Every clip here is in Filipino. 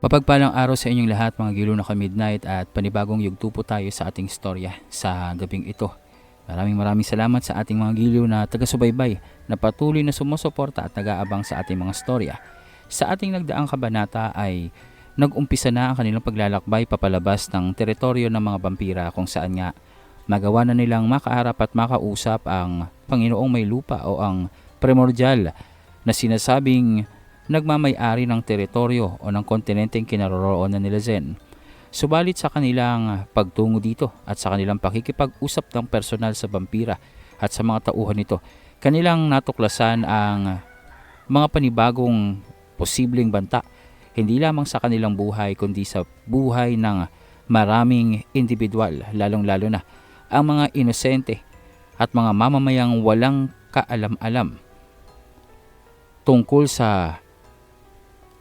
Mapagpalang araw sa inyong lahat mga gilo na ka-midnight at panibagong yugto po tayo sa ating istorya sa gabing ito. Maraming salamat sa ating mga giliw na taga-subaybay na patuloy na sumusuporta at nag-aabang sa ating mga storya. Sa ating nagdaang kabanata ay nag-umpisa na ang kanilang paglalakbay papalabas ng teritoryo ng mga vampira kung saan nga magawa na nilang makaharap at makausap ang Panginoong may lupa o ang primordial na sinasabing nagmamay-ari ng teritoryo o ng kontinenteng kinaroroonan nila Zen. Subalit sa kanilang pagtungo dito at sa kanilang pakikipag-usap ng personal sa vampira at sa mga tauhan nito, kanilang natuklasan ang mga panibagong posibleng banta, hindi lamang sa kanilang buhay kundi sa buhay ng maraming individual, lalong-lalo na ang mga inosente at mga mamamayang walang kaalam-alam tungkol sa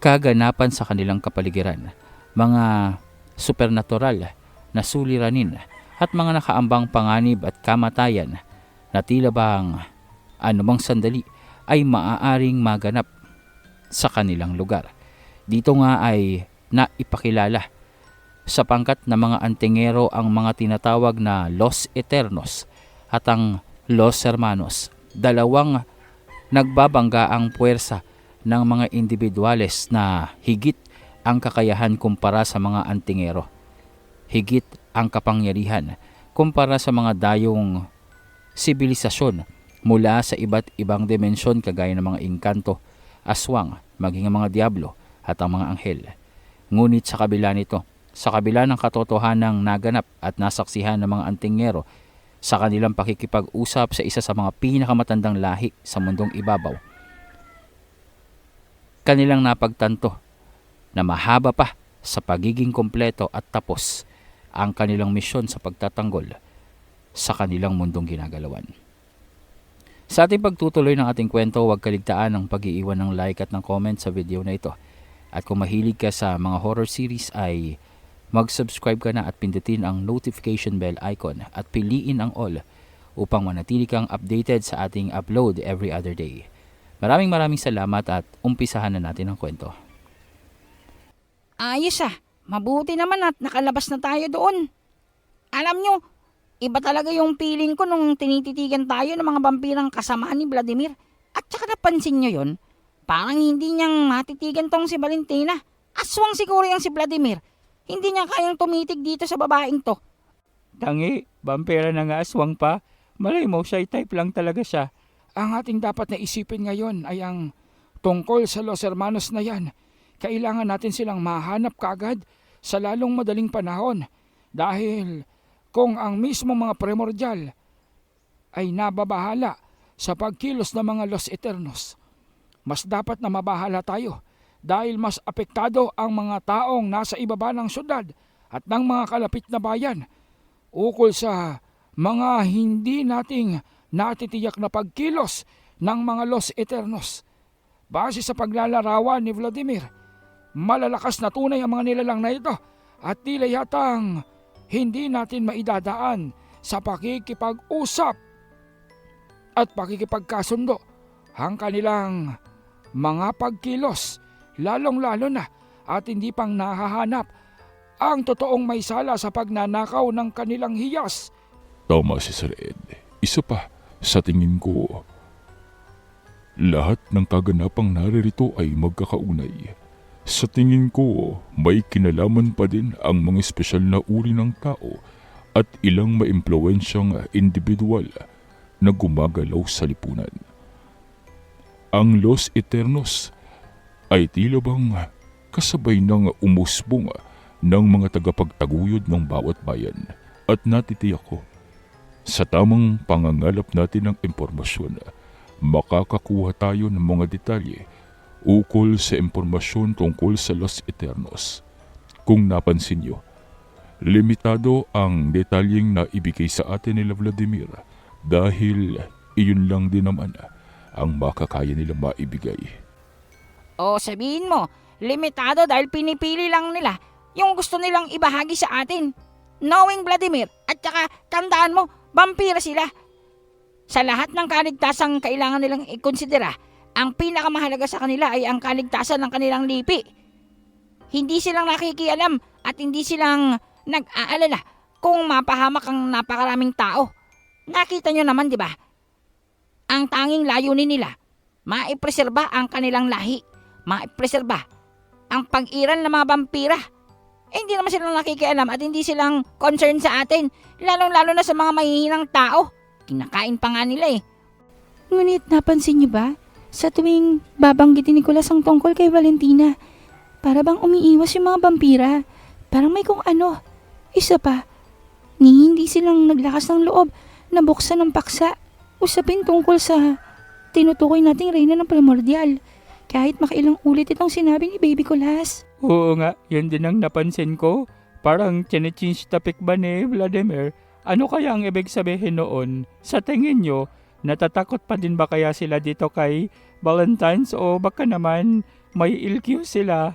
kaganapan sa kanilang kapaligiran, mga supernatural na suliranin at mga nakaambang panganib at kamatayan na tila bang anumang sandali ay maaaring maganap sa kanilang lugar. Dito nga ay naipakilala sa pangkat na mga antingero ang mga tinatawag na Los Eternos at ang Los Hermanos, dalawang nagbabangga ang puwersa ng mga individuales na higit ang kakayahan kumpara sa mga antingero, higit ang kapangyarihan kumpara sa mga dayong sibilisasyon mula sa iba't ibang dimensyon kagaya ng mga engkanto, aswang, maging ang mga diablo at ang mga anghel. Ngunit sa kabila nito, sa kabila ng katotohanang naganap at nasaksihan ng mga antingero sa kanilang pakikipag-usap sa isa sa mga pinakamatandang lahi sa mundong ibabaw, kanilang napagtanto na mahaba pa sa pagiging kompleto at tapos ang kanilang misyon sa pagtatanggol sa kanilang mundong ginagalawan. Sa ating pagtutuloy ng ating kwento, huwag kaligtaan ng pag-iiwan ng like at ng comment sa video na ito. At kung mahilig ka sa mga horror series ay mag-subscribe ka na at pindutin ang notification bell icon at piliin ang all upang manatili kang updated sa ating upload every other day. Maraming salamat at umpisahan na natin ang kwento. Ayos mabuti naman at nakalabas na tayo doon. Alam nyo, iba talaga yung feeling ko nung tinititigan tayo ng mga vampirang kasama ni Vladimir. At saka napansin nyo yon, parang hindi niyang matitigan tong si Valentina. Aswang siguro yung si Vladimir. Hindi niya kayang tumitig dito sa babaeng to. Tangi, vampira na nga aswang pa. Malay mo, shy type lang talaga siya. Ang ating dapat na isipin ngayon ay ang tungkol sa Los Hermanos na yan. Kailangan natin silang mahanap kaagad sa lalong madaling panahon. Dahil kung ang mismo mga primordial ay nababahala sa pagkilos ng mga Los Eternos, mas dapat na mabahala tayo dahil mas apektado ang mga taong nasa ibaba ng syudad at ng mga kalapit na bayan ukol sa mga hindi nating natitiyak na pagkilos ng mga Los Eternos. Base sa paglalarawan ni Vladimir, malalakas na tunay ang mga nilalang na ito at tila yatang hindi natin maidadaan sa pakikipag-usap at pakikipagkasundo ang kanilang mga pagkilos, lalong-lalo na at hindi pang nahahanap ang totoong may sala sa pagnanakaw ng kanilang hiyas. Tama si Sir Ed. Isa pa, sa tingin ko, lahat ng kaganapang naririto ay magkakaunay. Sa tingin ko, may kinalaman pa din ang mga espesyal na uri ng tao at ilang maimpluwensyang individual na gumagalaw sa lipunan. Ang Los Eternos ay tila bang kasabay ng umusbong ng mga tagapagtaguyod ng bawat bayan at natitiyak ko, sa tamang pangangalap natin ng impormasyon, makakakuha tayo ng mga detalye ukol sa impormasyon tungkol sa Los Eternos. Kung napansin nyo, limitado ang detalyeng na ibigay sa atin nila Vladimir dahil iyon lang din naman ang makakaya nilang maibigay. O sabihin mo, limitado dahil pinipili lang nila yung gusto nilang ibahagi sa atin. Knowing Vladimir at saka tandaan mo, vampira sila. Sa lahat ng kaligtasang kailangan nilang ikonsidera, ang pinakamahalaga sa kanila ay ang kaligtasan ng kanilang lipi. Hindi silang nakikialam at hindi silang nag-aalala kung mapahamak ang napakaraming tao. Nakita nyo naman, di ba? Ang tanging layunin nila, maipreserba ang kanilang lahi, maipreserba ang pag-iral ng mga vampira. Hindi naman silang nakikialam at hindi silang concerned sa atin, lalong-lalo na sa mga mahihinang tao. Kinakain pa nga nila eh. Ngunit napansin niyo ba, sa tuwing babanggitin ni Nicolas ang tungkol kay Valentina, para bang umiiwas yung mga vampira. Parang may kung ano. Isa pa, hindi silang naglakas ng loob na buksan ng paksa. Usapin tungkol sa tinutukoy nating reyna ng primordial. Kahit makailang ulit itong sinabi ni Baby Nicolas. Oo nga, yun din ang napansin ko. Parang change topic ba ni Vladimir? Ano kaya ang ibig sabihin noon? Sa tingin nyo, natatakot pa din ba kaya sila dito kay Valentine's o baka naman may LQ sila?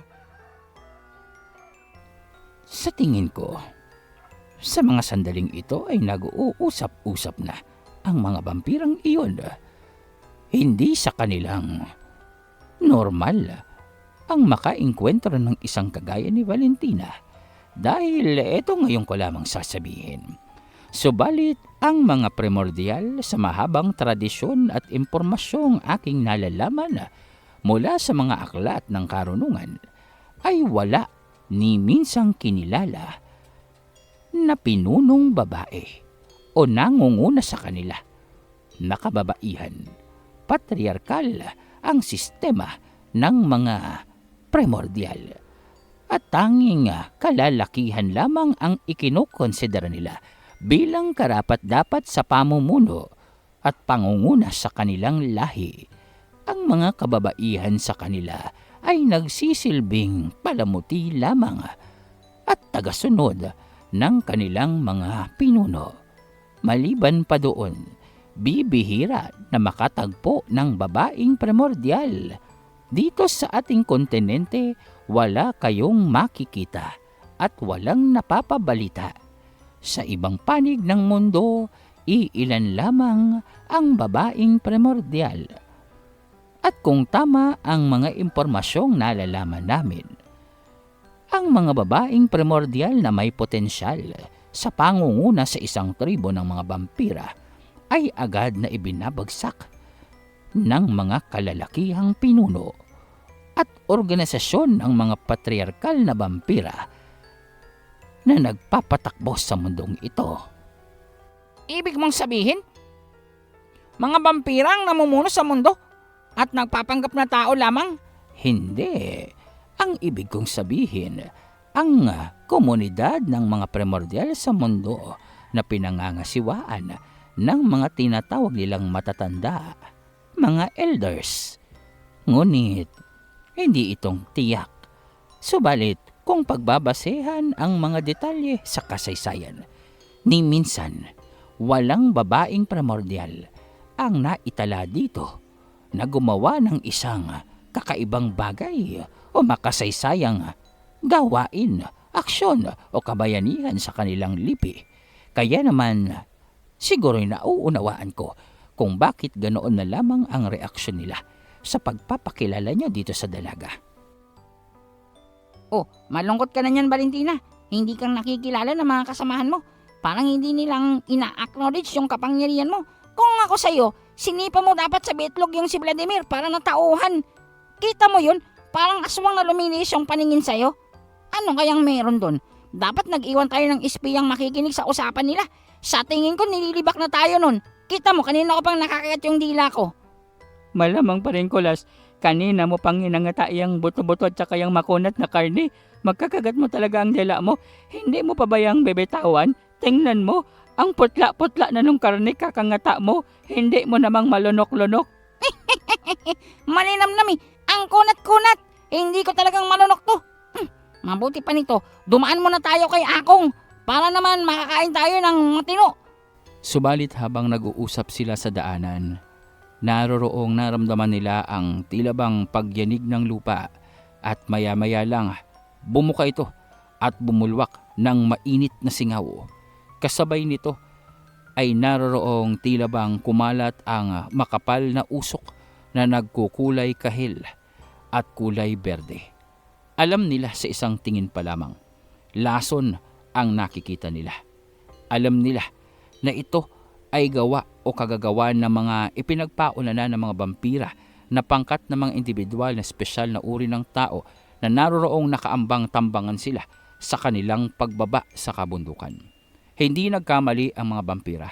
Sa tingin ko, sa mga sandaling ito ay nag-uusap-usap na ang mga vampirang iyon. Hindi sa kanilang normal ang makaengkwentro ng isang kagaya ni Valentina. Dahil ito ngayon ko lamang sasabihin. Subalit ang mga primordial sa mahabang tradisyon at impormasyong aking nalalaman mula sa mga aklat ng karunungan ay wala ni minsang kinilala na pinunong babae o nangunguna sa kanila na kababaihan. Patriarkal ang sistema ng mga primordial at tanging kalalakihan lamang ang ikinukonsidera nila bilang karapat-dapat sa pamumuno at pangunguna sa kanilang lahi. Ang mga kababaihan sa kanila ay nagsisilbing palamuti lamang at tagasunod ng kanilang mga pinuno. Maliban pa doon, bibihira na makatagpo ng babaeng primordial. Dito sa ating kontinente, wala kayong makikita at walang napapabalita. Sa ibang panig ng mundo, iilan lamang ang babaeng primordial. At kung tama ang mga impormasyong nalalaman namin, ang mga babaeng primordial na may potensyal sa pangunguna sa isang tribo ng mga vampira ay agad na ibinabagsak ng mga kalalakihang pinuno at organisasyon ng mga patriarkal na vampira na nagpapatakbo sa mundong ito. Ibig mong sabihin, mga vampira ang namumuno sa mundo at nagpapanggap na tao lamang? Hindi. Ang ibig kong sabihin, ang komunidad ng mga primordial sa mundo na pinangangasiwaan ng mga tinatawag nilang matatanda, mga elders. Ngunit, hindi itong tiyak. Subalit, kung pagbabasehan ang mga detalye sa kasaysayan, ni minsan, walang babaeng primordial ang naitala dito na gumawa ng isang kakaibang bagay o makasaysayang gawain, aksyon o kabayanihan sa kanilang lipi. Kaya naman, siguro'y nauunawaan ko kung bakit ganoon na lamang ang reaksyon nila sa pagpapakilala niyo dito sa dalaga. Oh, malungkot ka na niyan, Valentina. Hindi kang nakikilala ng mga kasamahan mo. Parang hindi nilang ina-acknowledge yung kapangyarihan mo. Kung ako sa'yo, sinipa mo dapat sa bitlog yung si Vladimir para natauhan. Kita mo yun? Parang aswang na luminis yung paningin sa'yo. Ano kayang meron doon? Dapat nag-iwan tayo ng espiyang makikinig sa usapan nila. Sa tingin ko, nililibak na tayo nun. Kita mo, kanina ko pang nakakayat yung dila ko. Malamang pa rin, Nicolas. Kanina mo pang inangata yung buto-buto at saka yung makunat na karne. Magkakagat mo talaga ang dila mo. Hindi mo pa ba yung bebetawan? Tingnan mo, ang putla-putla na nung karne kakangata mo. Hindi mo namang malunok-lunok. Malinamnam eh. Ang kunat-kunat. Hindi ko talagang malunok to. Mabuti pa nito, dumaan muna tayo kay Akong para naman makakain tayo ng matino. Subalit habang nag-uusap sila sa daanan, naroroong naramdaman nila ang tila bang pagyanig ng lupa at maya-maya lang bumuka ito at bumulwak ng mainit na singaw. Kasabay nito ay naroroong tila bang kumalat ang makapal na usok na nagkukulay kahil at kulay berde. Alam nila sa isang tingin pa lamang. Lason ang nakikita nila. Alam nila na ito ay gawa o kagagawa ng mga ipinagpauna na ng mga vampira na pangkat ng mga individual na espesyal na uri ng tao na naroroong nakaambang tambangan sila sa kanilang pagbaba sa kabundukan. Hindi nagkamali ang mga vampira.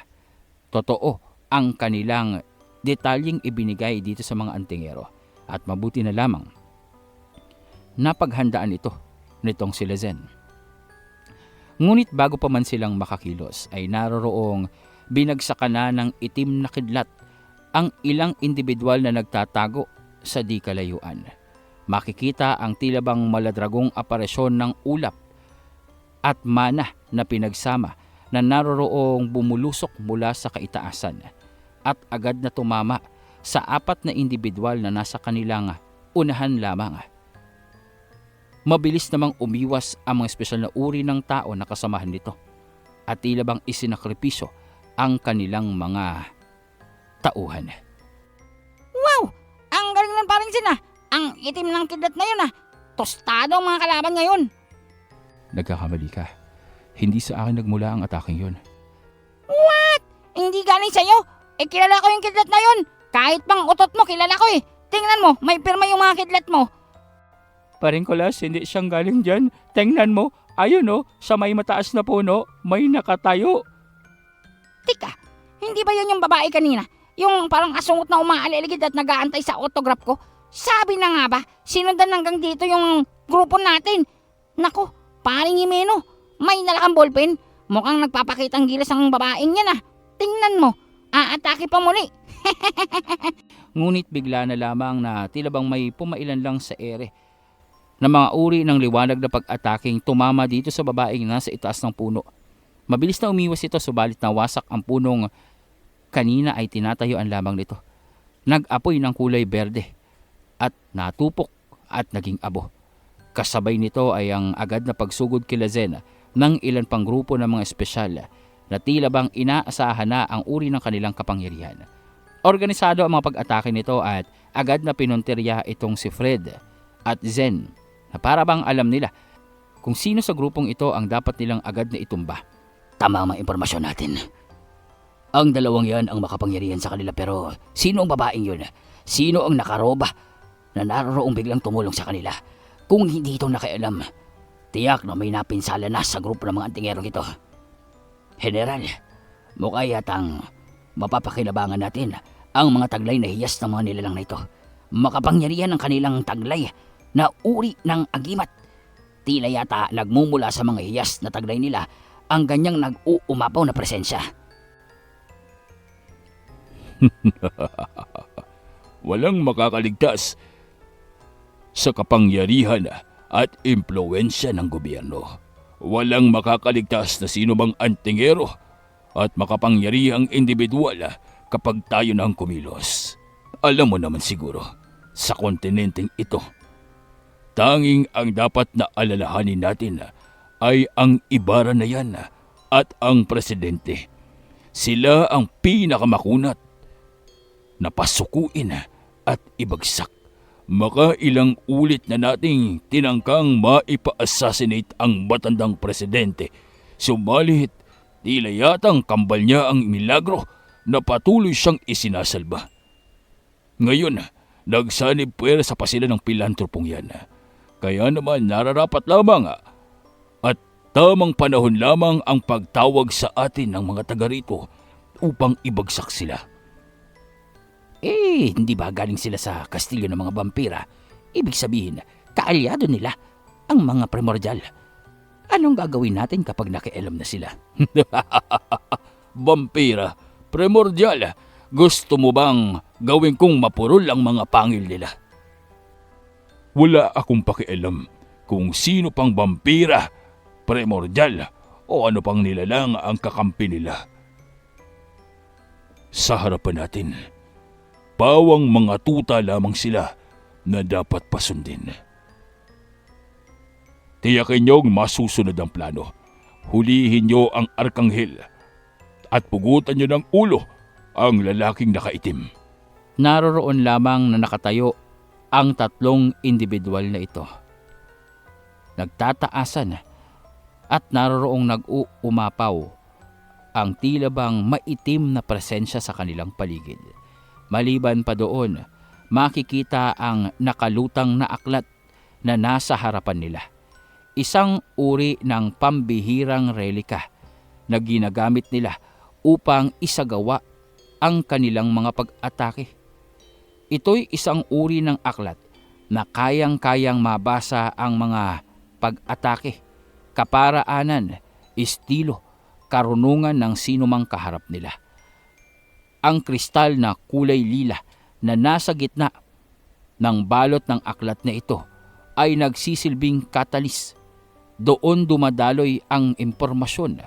Totoo ang kanilang detalyeng ibinigay dito sa mga antingero at mabuti na lamang napaghandaan ito nitong sila Zen. Ngunit bago pa man silang makakilos ay naroroong binagsakan na ng itim na kidlat ang ilang individual na nagtatago sa di kalayuan. Makikita ang tila bang maladragong aparisyon ng ulap at mana na pinagsama na naroroong bumulusok mula sa kaitaasan at agad na tumama sa 4 na individual na nasa kanilang unahan lamang. Mabilis namang umiwas ang mga espesyal na uri ng tao na kasamahan nito at tila bang isinakripisyo ang kanilang mga tauhan. Wow! Ang galing ng paring Zen ah! Ang itim ng kidlat na yun ah! Tostado ang mga kalaban ngayon! Nagkakamali ka. Hindi sa akin nagmula ang ataking yun. What? Hindi galing sa'yo? Eh kilala ko yung kidlat na yun! Kahit pang utot mo, kilala ko eh! Tingnan mo, may pirma yung mga kidlat mo! Paring Kulas, hindi siyang galing dyan. Tingnan mo, ayun oh, sa may mataas na puno, may nakatayo. Tika, hindi ba yun yung babae kanina? Yung parang asungot na umaaliligid at nag-aantay sa autograph ko? Sabi na nga ba, sinundan hanggang dito yung grupo natin. Nako, paring Jimeno, may nalakang ballpen. Mukhang nagpapakitang gilas ang babaeng yan ah. Tingnan mo, aatake pa muli. Ngunit bigla na lamang na tila bang may pumailan lang sa ere na mga uri ng liwanag na pag-ataking tumama dito sa babaeng nasa itaas ng puno. Mabilis na umiwas ito subalit nawasak ang punong kanina ay tinatayuan lamang nito. Nag-apoy ng kulay berde at natupok at naging abo. Kasabay nito ay ang agad na pagsugod kila Zen ng ilan pang grupo ng mga espesyal na tila bang inaasahan na ang uri ng kanilang kapangyarihan. Organisado ang mga pag-atake nito at agad na pinuntirya itong si Fred at Zen na para bang alam nila kung sino sa grupong ito ang dapat nilang agad na itumba. Tama ang mga impormasyon natin. Ang dalawang yan ang makapangyarihan sa kanila pero sino ang babaeng yun? Sino ang nakaroba na naroroong biglang tumulong sa kanila? Kung hindi ito nakialam, tiyak na may napinsala na sa grupo ng mga antingerong ito. General, mukha yatang mapapakinabangan natin ang mga taglay na hiyas ng mga nilalang na ito. Makapangyarihan ang kanilang taglay na uri ng agimat. Tila yata nagmumula sa mga hiyas na taglay nila ang ganyang nag-uumapaw na presensya. Walang makakaligtas sa kapangyarihan at impluwensya ng gobyerno. Walang makakaligtas na sino mang antingero at makapangyarihang individual kapag tayo na ang kumilos. Alam mo naman siguro, sa kontinenteng ito, tanging ang dapat na alalahanin natin ay ang Ibarra na yan at ang presidente. Sila ang pinakamakunat na pasukuin at ibagsak. Makailang ulit na nating tinangkang maipa-assassinate ang matandang presidente. Subalit, tila yatang kambal niya ang milagro na patuloy siyang isinasalba. Ngayon, nagsanib puwersa pa sila ng pilantropong yan. Kaya naman nararapat lamang at tamang panahon lamang ang pagtawag sa atin ng mga taga rito upang ibagsak sila. Hindi ba galing sila sa kastilyo ng mga vampira? Ibig sabihin, kaalyado nila ang mga primordial. Anong gagawin natin kapag nakialam na sila? Vampira, primordial, gusto mo bang gawin kong mapurol ang mga pangil nila? Wala akong pakialam kung sino pang vampira, primordial o ano pang nilalang ang kakampi nila. Sa harapan natin, pawang mga tuta lamang sila na dapat pasundin. Tiyakin niyong masusunod ang plano. Hulihin niyo ang arkanghel at pugutan niyo ng ulo ang lalaking nakaitim. Naroroon lamang na nakatayo ang 3 individual na ito. nagtataasan at naroroong nag-uumapaw ang tila bang maitim na presensya sa kanilang paligid. Maliban pa doon, makikita ang nakalutang na aklat na nasa harapan nila. Isang uri ng pambihirang relika na ginagamit nila upang isagawa ang kanilang mga pag-atake. Ito'y isang uri ng aklat na kayang-kayang mabasa ang mga pag-atake, kaparaanan, estilo, karunungan ng sinumang kaharap nila. Ang kristal na kulay lila na nasa gitna ng balot ng aklat na ito ay nagsisilbing katalis. Doon dumadaloy ang impormasyon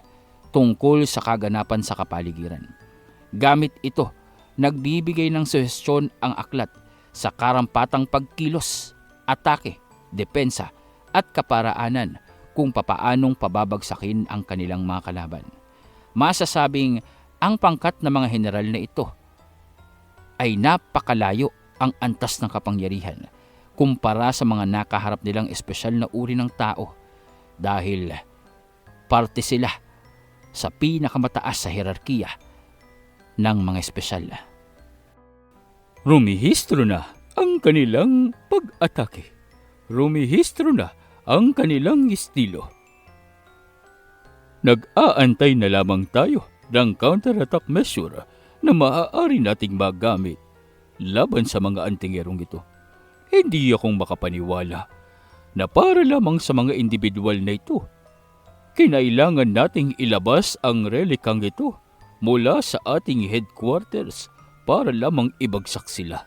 tungkol sa kaganapan sa kapaligiran. Gamit ito, nagbibigay ng suhestyon ang aklat sa karampatang pagkilos, atake, depensa at kaparaanan kung papaanong pababagsakin ang kanilang mga kalaban. Masasabing ang pangkat ng mga general na ito ay napakalayo ang antas ng kapangyarihan kumpara sa mga nakaharap nilang espesyal na uri ng tao dahil parte sila sa pinakamataas sa hierarkiya ng mga espesyal. Rumihistro na ang kanilang pag-atake. Rumihistro na ang kanilang estilo. Nag-aantay na lamang tayo ng counter-attack measure na maaari nating magamit laban sa mga antingerong ito. Hindi akong makapaniwala na para lamang sa mga individual na ito, kinailangan nating ilabas ang relikang ito mula sa ating headquarters para lamang ibagsak sila.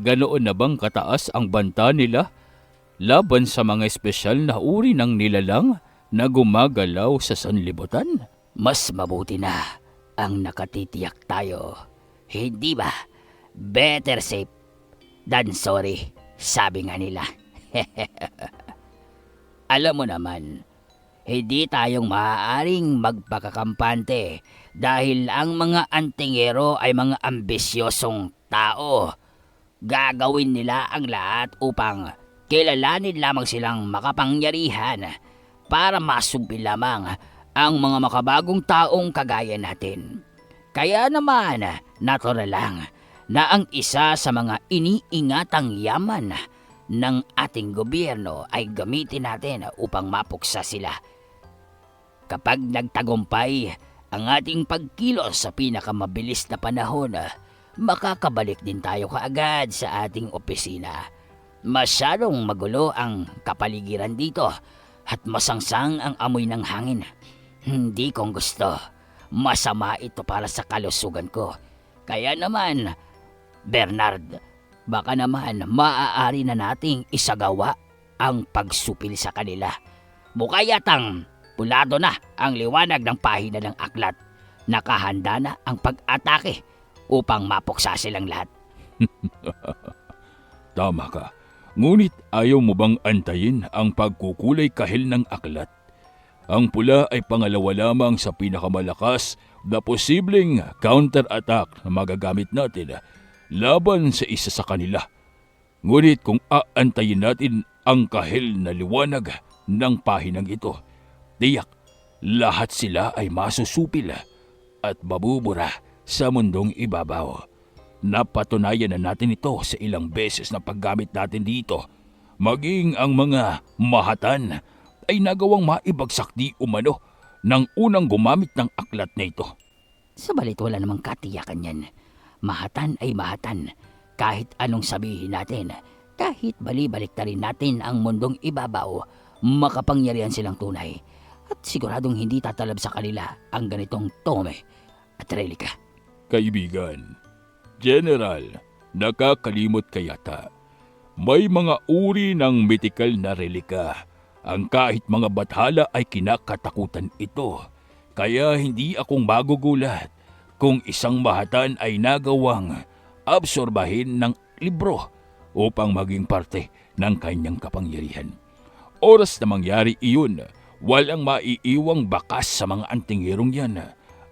Ganoon na bang kataas ang banta nila laban sa mga espesyal na uri ng nilalang na gumagalaw sa sanlibutan? Mas mabuti na ang nakatitiyak tayo. Hindi ba? Better safe than sorry, sabi nga nila. Alam mo naman, hindi tayong maaaring magpakakampante dahil ang mga antingero ay mga ambisyosong tao. Gagawin nila ang lahat upang kilalanin lamang silang makapangyarihan para masumpi lamang ang mga makabagong taong kagaya natin. Kaya naman, natural lang na ang isa sa mga iniingatang yaman ng ating gobyerno ay gamitin natin upang mapuksa sila. Kapag nagtagumpay ang ating pagkilos sa pinakamabilis na panahon, makakabalik din tayo kaagad sa ating opisina. Masyadong magulo ang kapaligiran dito at masangsang ang amoy ng hangin. Hindi kong gusto. Masama ito para sa kalusugan ko. Kaya naman, Bernard, baka naman maaari na nating isagawa ang pagsupil sa kanila. Mukha yatang pulado na ang liwanag ng pahina ng aklat. Nakahanda na ang pag-atake upang mapuksa silang lahat. Tama ka. Ngunit ayaw mo bang antayin ang pagkukulay kahil ng aklat? Ang pula ay pangalawa lamang sa pinakamalakas na posibleng counter-attack na magagamit natin laban sa isa sa kanila. Ngunit kung aantayin natin ang kahil na liwanag ng pahinang ito, tiyak lahat sila ay masusupil at mabubura sa mundong ibabaw. Napatunayan na natin ito sa ilang beses na paggamit natin dito. Maging ang mga mahatan ay nagawang maibagsak di umano nang unang gumamit ng aklat na ito. Sabalit wala namang katiyakan yan. Mahatan ay mahatan. Kahit anong sabihin natin, kahit bali-balik na rin natin ang mundong ibabaw, makapangyarihan silang tunay. At siguradong hindi tatalab sa kanila ang ganitong tome at relika. Kaibigan, General, nakakalimot ka yata. May mga uri ng mitikal na relika. Ang kahit mga bathala ay kinakatakutan ito. Kaya hindi akong magugulat kung isang mahatan ay nagawang absorbahin ng libro upang maging parte ng kanyang kapangyarihan. Oras na mangyari iyon, walang maiiwang bakas sa mga antingerong yan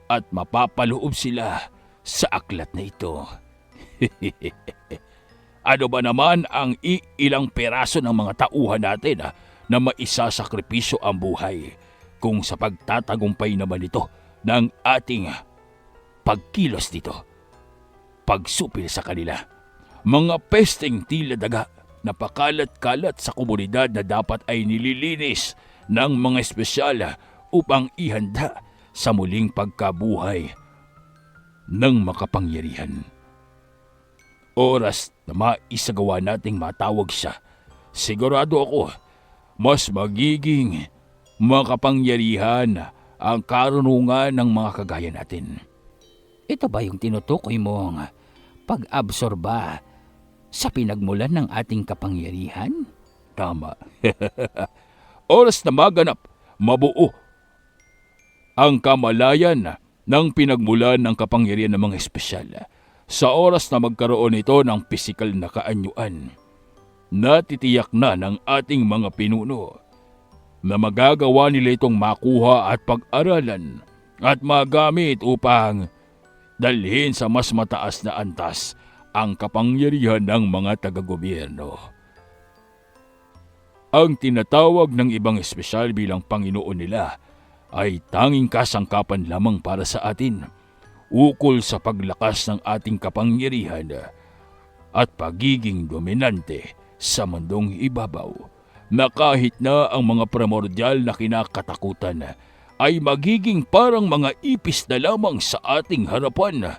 at mapapaloob sila sa aklat na ito. Ano ba naman ang ilang peraso ng mga tauhan natin na maisasakripisyo ang buhay kung sa pagtatagumpay naman ito ng ating pagkilos dito. Pagsupil sa kanila. Mga pesteng tila daga na pakalat-kalat sa komunidad na dapat ay nililinis ng mga espesyal upang ihanda sa muling pagkabuhay ng makapangyarihan. Oras na maisagawa nating matawag siya, sigurado ako mas magiging makapangyarihan ang karunungan ng mga kagaya natin. Ito ba yung tinutukoy mong pag-absorba sa pinagmulan ng ating kapangyarihan? Tama. Oras na maganap, mabuo ang kamalayan ng pinagmulan ng kapangyarihan ng mga espesyal. Sa oras na magkaroon ito ng pisikal na kaanyuan, natitiyak na ng ating mga pinuno na magagawa nila itong makuha at pag-aralan at magamit upang dalhin sa mas mataas na antas ang kapangyarihan ng mga taga-gobyerno. Ang tinatawag ng ibang espesyal bilang Panginoon nila ay tanging kasangkapan lamang para sa atin, ukol sa paglakas ng ating kapangyarihan at pagiging dominante sa mundong ibabaw, na kahit na ang mga primordial na kinakatakutan ay magiging parang mga ipis na lamang sa ating harapan.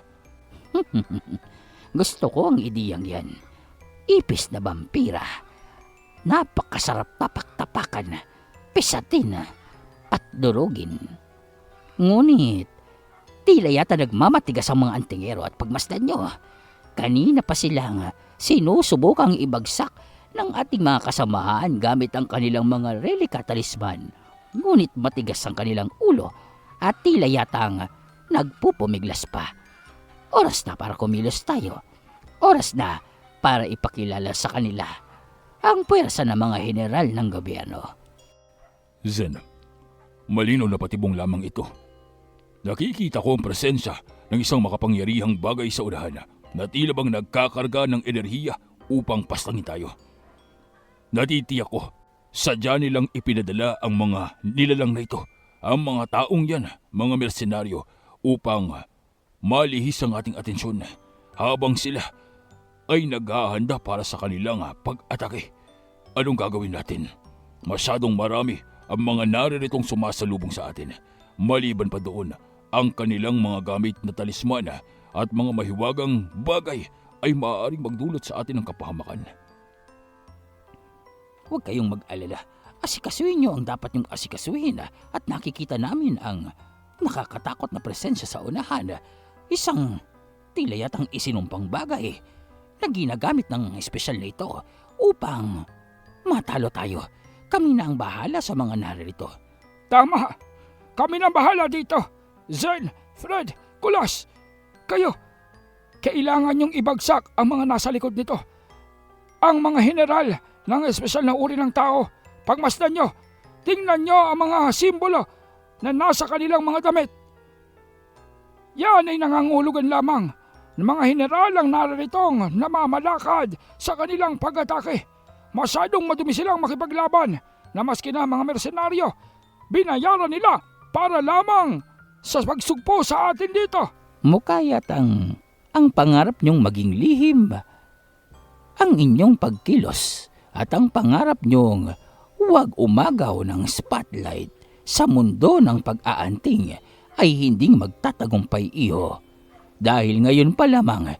Gusto ko ang ideyang yan. Ipis na vampira. Napakasarap tapak-tapakan, pisatin at durugin. Ngunit, tila yata nagmamatigas ang mga antingero at pagmasdan nyo. Kanina pa silang sinusubukang ibagsak ng ating mga kasamahan gamit ang kanilang mga relika talisman. Ngunit matigas ang kanilang ulo at tila yatang nagpupumiglas pa. Oras na para kumilos tayo. Oras na para ipakilala sa kanila ang puwersa ng mga general ng gobyerno. Zen, malinaw na patibong lamang ito. Nakikita ko ang presensya ng isang makapangyarihang bagay sa unahan na tila bang nagkakarga ng enerhiya upang pastangin tayo. Natitiyak ko, sadya nilang ipinadala ang mga nilalang na ito, ang mga taong yan, mga mersenaryo, upang malihis ang ating atensyon habang sila ay naghahanda para sa kanilang pag-atake. Anong gagawin natin? Masyadong marami ang mga nariritong sumasalubong sa atin. Maliban pa doon, ang kanilang mga gamit na talisman at mga mahiwagang bagay ay maaaring magdulot sa atin ng kapahamakan. Huwag kayong mag-alala. Asikasuhin nyo ang dapat nyong asikasuhin at nakikita namin ang nakakatakot na presensya sa unahan. Isang tila yatang isinumpang bagay na ginagamit ng espesyal na ito upang matalo tayo. Kami na ang bahala sa mga naririto. Tama! Kami na bahala dito! Zen, Fred, Kulas! Kayo! Kailangan niyong ibagsak ang mga nasa likod nito. Ang mga general ng espesyal na uri ng tao. Pagmasdan nyo, tingnan nyo ang mga simbolo na nasa kanilang mga damit. Yan ay nangangulugan lamang ng mga general ang nariritong namamalakad sa kanilang pag-atake. Masyadong madumi silang makipaglaban na maski na mga mersenaryo, binayaran nila para lamang sa pagsugpo sa atin dito. Mukha yatang ang pangarap nyong maging lihim, ang inyong pagkilos at ang pangarap nyong huwag umagaw ng spotlight sa mundo ng pag-aanting ay hindi magtatagumpay iho. Dahil ngayon pa lamang,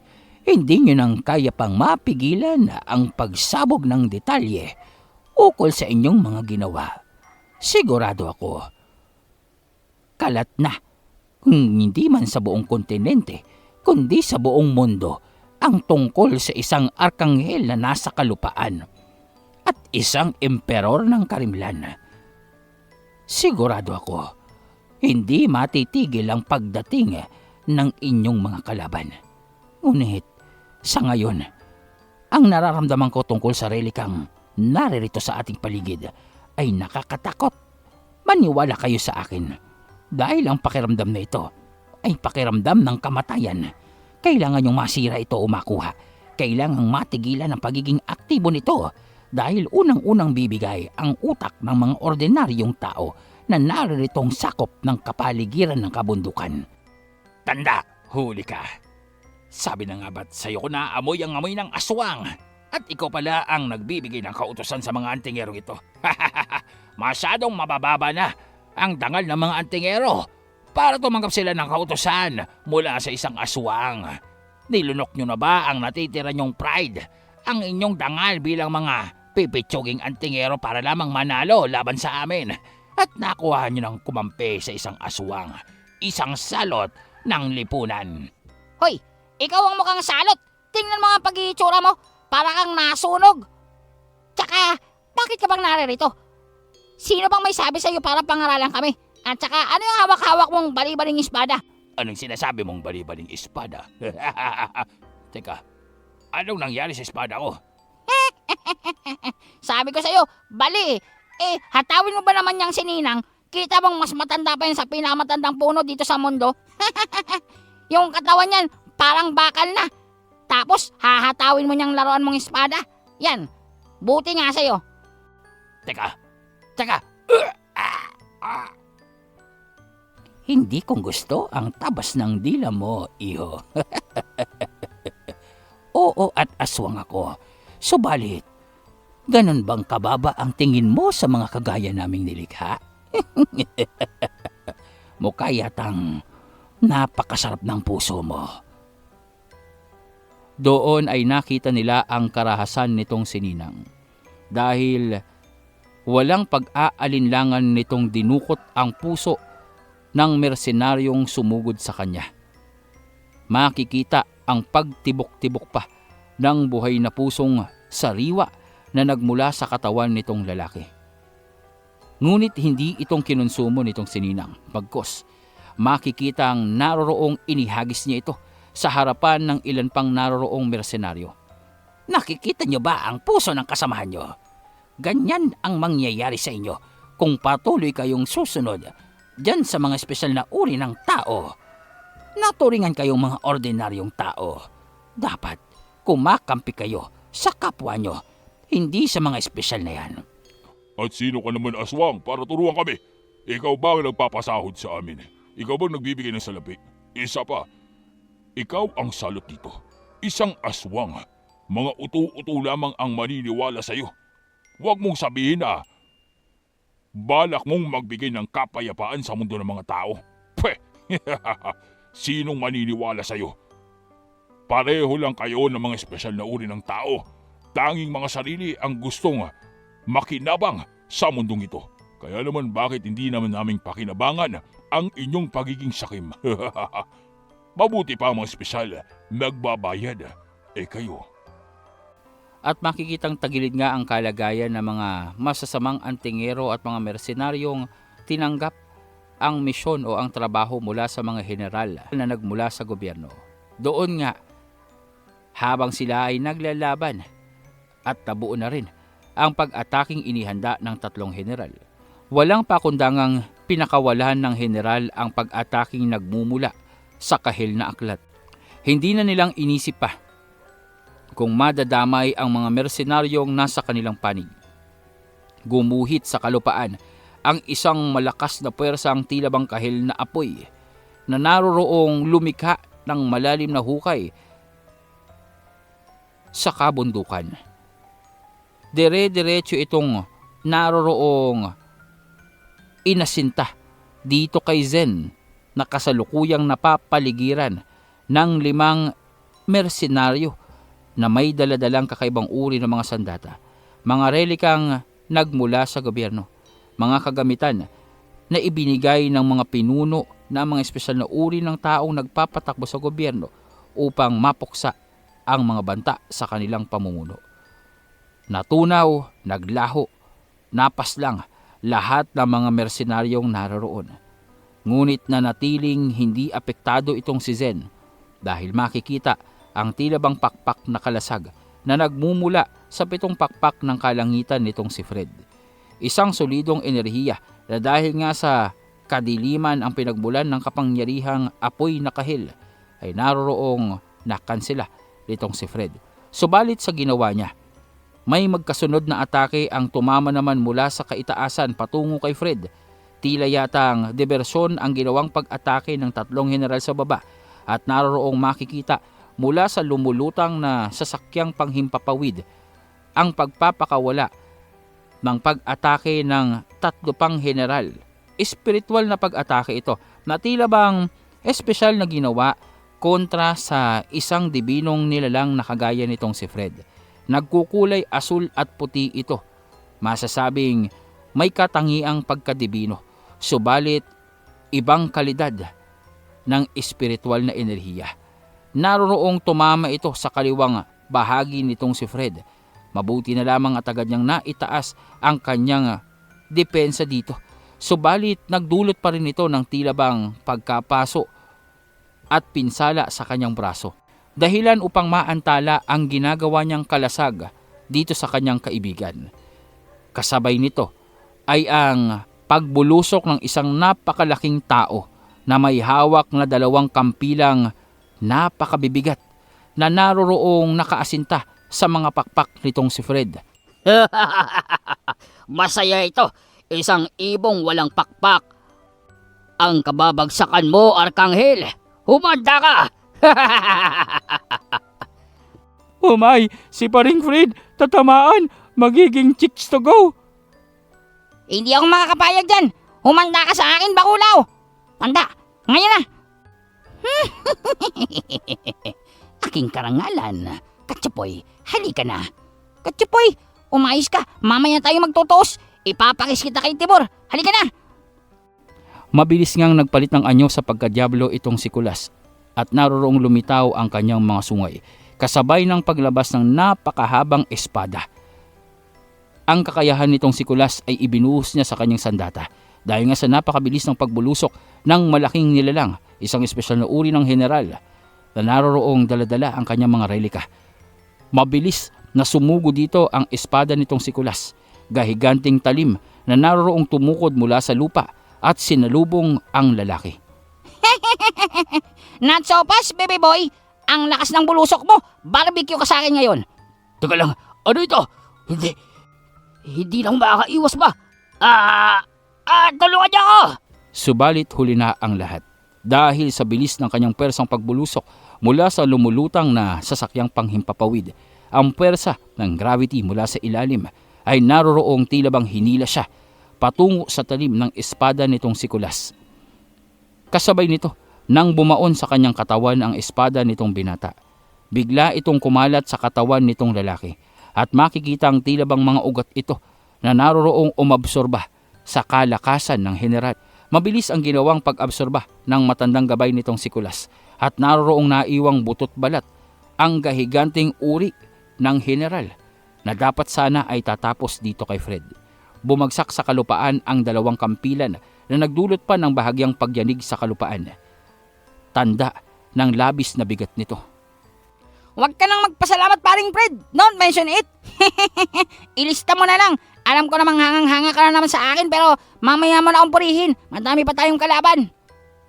hindi nyo nang kaya pang mapigilan ang pagsabog ng detalye ukol sa inyong mga ginawa. Sigurado ako, kalat na, kung hindi man sa buong kontinente, kundi sa buong mundo, ang tungkol sa isang arkanghel na nasa kalupaan at isang emperor ng Karimlan. Sigurado ako, hindi matitigil ang pagdating ng inyong mga kalaban. Ngunit, sa ngayon, ang nararamdaman ko tungkol sa relikang naririto sa ating paligid ay nakakatakot. Maniwala kayo sa akin, dahil ang pakiramdam na ito ay pakiramdam ng kamatayan. Kailangan yung masira ito o makuha. Kailangang matigilan ang pagiging aktibo nito Dahil unang-unang bibigay ang utak ng mga ordinaryong tao na naririto'ng sakop ng kapaligiran ng kabundukan. Tanda, huli ka. Sabi na nga ba't sa'yo ko naamoy ang amoy ng aswang? At ikaw pala ang nagbibigay ng kautusan sa mga antingero ito. Masyadong mabababa na ang dangal ng mga antingero para tumanggap sila ng kautusan mula sa isang aswang. Nilunok nyo na ba ang natitira nyong pride, ang inyong dangal bilang mga pipitsuging antingero para lamang manalo laban sa amin? At nakuha nyo ng kumampi sa isang aswang, isang salot ng lipunan. Hoy, ikaw ang mukhang salot. Tingnan mo ang pag-iitsura mo. Para kang nasunog. Tsaka, bakit ka bang naririto? Sino bang may sabi sa'yo para pangaralan kami? At tsaka, ano yung hawak-hawak mong bali-baling espada? Anong sinasabi mong bali-baling espada? Teka, anong nangyari sa espada ko? Sabi ko sa'yo, bali. Hatawin mo ba naman niyang sininang? Kita mong mas matanda pa yun sa pinakamatandang puno dito sa mundo? Yung katawan niyan, parang bakal na. Tapos, hahatawin mo niyang laruan mong espada? Yan, buti nga sa'yo. Teka. Hindi kong gusto ang tabas ng dila mo, iho. Oo, at aswang ako. Subalit, ganun bang kababa ang tingin mo sa mga kagaya naming nilikha? Mukha yatang napakasarap ng puso mo. Doon ay nakita nila ang karahasan nitong sininang. Dahil walang pag-aalinlangan nitong dinukot ang puso ng mersenaryong sumugod sa kanya. Makikita ang pagtibok-tibok pa ng buhay na pusong sariwa na nagmula sa katawan nitong lalaki. Ngunit hindi itong kinonsumo nitong sininang. Bagkus, makikita ang naroroong inihagis niya ito sa harapan ng ilan pang naroroong mersenaryo. Nakikita niyo ba ang puso ng kasamahan niyo? Ganyan ang mangyayari sa inyo kung patuloy kayong susunod dyan sa mga espesyal na uri ng tao. Naturingan kayong mga ordinaryong tao. Dapat kumakampi kayo sa kapwa nyo, hindi sa mga espesyal na yan. At sino ka naman aswang para turuan kami? Ikaw ba ang nagpapasahod sa amin? Ikaw ba nagbibigay ng salapi? Isa pa, ikaw ang salot dito. Isang aswang. Mga uto-uto lamang ang maniniwala sa'yo. Huwag mong sabihin na balak mong magbigay ng kapayapaan sa mundo ng mga tao. Pweh! Sinong maniniwala sa'yo? Pareho lang kayo ng mga espesyal na uri ng tao. Tanging mga sarili ang gustong makinabang sa mundong ito. Kaya naman bakit hindi naman naming pakinabangan ang inyong pagiging sakim? Mabuti pa ang mga espesyal, nagbabayad. Kayo. At makikitang tagilid nga ang kalagayan ng mga masasamang antingero at mga mersenaryong tinanggap ang misyon o ang trabaho mula sa mga general na nagmula sa gobyerno. Doon nga, habang sila ay naglalaban at tabuo na rin ang pag-ataking inihanda ng 3 general. Walang pakundangang pinakawalan ng general ang pag-ataking nagmumula sa kahil na aklat. Hindi na nilang inisip pa kung madadamay ang mga mersenaryong nasa kanilang panig. Gumuhit sa kalupaan ang isang malakas na puwersang tila bang kahil na apoy na naroroong lumikha ng malalim na hukay sa kabundukan. Dire-diretso itong naroroong inasinta dito kay Zen na kasalukuyang napapaligiran ng 5 mersenaryo na may daladalang kakaibang uri ng mga sandata, mga relikang nagmula sa gobyerno, mga kagamitan na ibinigay ng mga pinuno na mga espesyal na uri ng taong nagpapatakbo sa gobyerno upang mapuksa ang mga banta sa kanilang pamumuno. Natunaw, naglaho, napaslang lahat ng mga mersenaryong naroroon. Ngunit nanatiling hindi apektado itong si Zen dahil makikita ang tila bang pakpak na kalasag na nagmumula sa 7 pakpak ng kalangitan nitong si Fred. Isang solidong enerhiya na dahil nga sa kadiliman ang pinagmulan ng kapangyarihang apoy na kahil ay naroroong nakansela nitong si Fred. Subalit sa ginawa niya, May magkasunod na atake ang tumama naman mula sa kaitaasan patungo kay Fred. Tila yatang diversyon ang ginawang pag-atake ng tatlong general sa baba at naroroong makikita mula sa lumulutang na sasakyang panghimpapawid ang pagpapakawala ng pag-atake ng tatlo pang general. Espiritual na pag-atake ito na tila bang espesyal na ginawa kontra sa isang dibinong nilalang na kagaya nitong si Fred. Nagkukulay asul at puti ito. Masasabing may katangiang pagkadibino, subalit ibang kalidad ng espiritual na enerhiya. Naroroong tumama ito sa kaliwang bahagi nitong si Fred. Mabuti na lamang at agad niyang naitaas ang kanyang depensa dito. Subalit nagdulot pa rin ito ng tila bang pagkapaso at pinsala sa kanyang braso. Dahilan upang maantala ang ginagawa niyang kalasag dito sa kanyang kaibigan. Kasabay nito ay ang pagbulusok ng isang napakalaking tao na may hawak na 2 kampilang napakabibigat na naroroong nakaasinta sa mga pakpak nitong si Fred. Masaya ito. Isang ibong walang pakpak. Ang kababagsakan mo, Arkanghel. Humanda ka! Umay, si paring Fred, tatamaan, magiging chicks to go. Hindi ako makakapayag dyan. Humanda ka sa akin, Bakulaw. Tanda, ngayon na. Aking karangalan. Katsupoy, halika na. Katsupoy, umayos ka. Mamaya tayo magtutuos. Ipapakis kita kay Tibor. Halika na. Mabilis ngang nagpalit ng anyo sa pagkadyablo itong si Kulas at naroroong lumitaw ang kanyang mga sungay kasabay ng paglabas ng napakahabang espada. Ang kakayahan nitong si Kulas ay ibinuhos niya sa kanyang sandata dahil nga sa napakabilis ng pagbulusok ng malaking nilalang, isang espesyal na uri ng general na naroroong daladala ang kanyang mga relika. Mabilis na sumugo dito ang espada nitong si Kulas, gahiganting talim na naroroong tumukod mula sa lupa at sinalubong ang lalaki. Not so fast, baby boy. Ang lakas ng bulusok mo. Barbecue ka sa akin ngayon. Teka lang, ano ito? Hindi lang makakaiwas ba? Tulungan niyo ako! Subalit huli na ang lahat dahil sa bilis ng kanyang persang pagbulusok mula sa lumulutang na sasakyang panghimpapawid. Ang persa ng gravity mula sa ilalim ay naroroong tila bang hinila siya patungo sa talim ng espada nitong si Kulas. Kasabay nito, nang bumaon sa kanyang katawan ang espada nitong binata, bigla itong kumalat sa katawan nitong lalaki at makikita ang tila bang mga ugat ito na naroroong umabsorba sa kalakasan ng general. Mabilis ang ginawang pag-absorba ng matandang gabay nitong si Kulas at naroroong naiwang butot balat ang gahiganting uri ng general na dapat sana ay tatapos dito kay Fred. Bumagsak sa kalupaan ang 2 kampilan na nagdulot pa ng bahagyang pagyanig sa kalupaan. Tanda ng labis na bigat nito. Huwag ka nang magpasalamat, paring Fred. Don't mention it. Ilista mo na lang. Alam ko namang hangang-hanga ka na naman sa akin, pero mamaya mo na akong purihin. Madami pa tayong kalaban.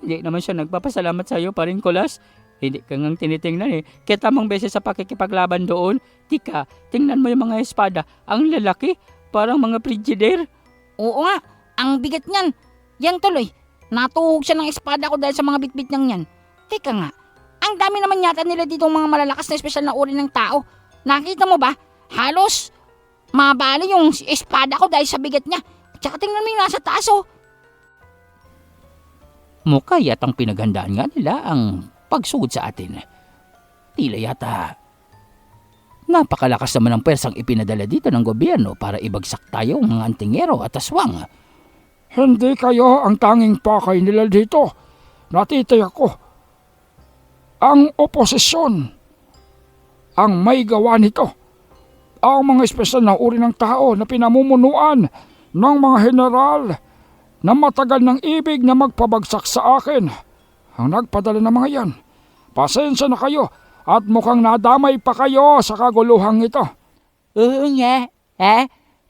Hindi naman siya nagpapasalamat sa iyo, paring Kulas. Hindi ka ngang tinitingnan eh. Kaya tamang beses sa pakikipaglaban doon. Tika, tingnan mo yung mga espada. Ang lalaki, parang mga frigidaire. Oo nga, ang bigat niyan. Yan tuloy. Natuhog siya ng espada ko dahil sa mga bitbit niyang yan. Teka nga, ang dami naman yata nila dito mga malalakas na espesyal na uri ng tao. Nakita mo ba? Halos mabali yung espada ko dahil sa bigat niya. Tsaka tingnan mo yung nasa taas oh. Mukha yatang pinaghandaan nga nila ang pagsugod sa atin. Tila yata napakalakas naman ang persang ipinadala dito ng gobyerno para ibagsak tayo mga antingero at aswang. Hindi kayo ang tanging pakay nila dito. Natitiyak ko. Ang oposisyon ang may gawa nito. Ang mga espesyal na uri ng tao na pinamumunuan ng mga general na matagal ng ibig na magpabagsak sa akin ang nagpadala ng mga yan. Pasensya na kayo at mukhang nadamay pa kayo sa kaguluhang ito. Oo nga, ha?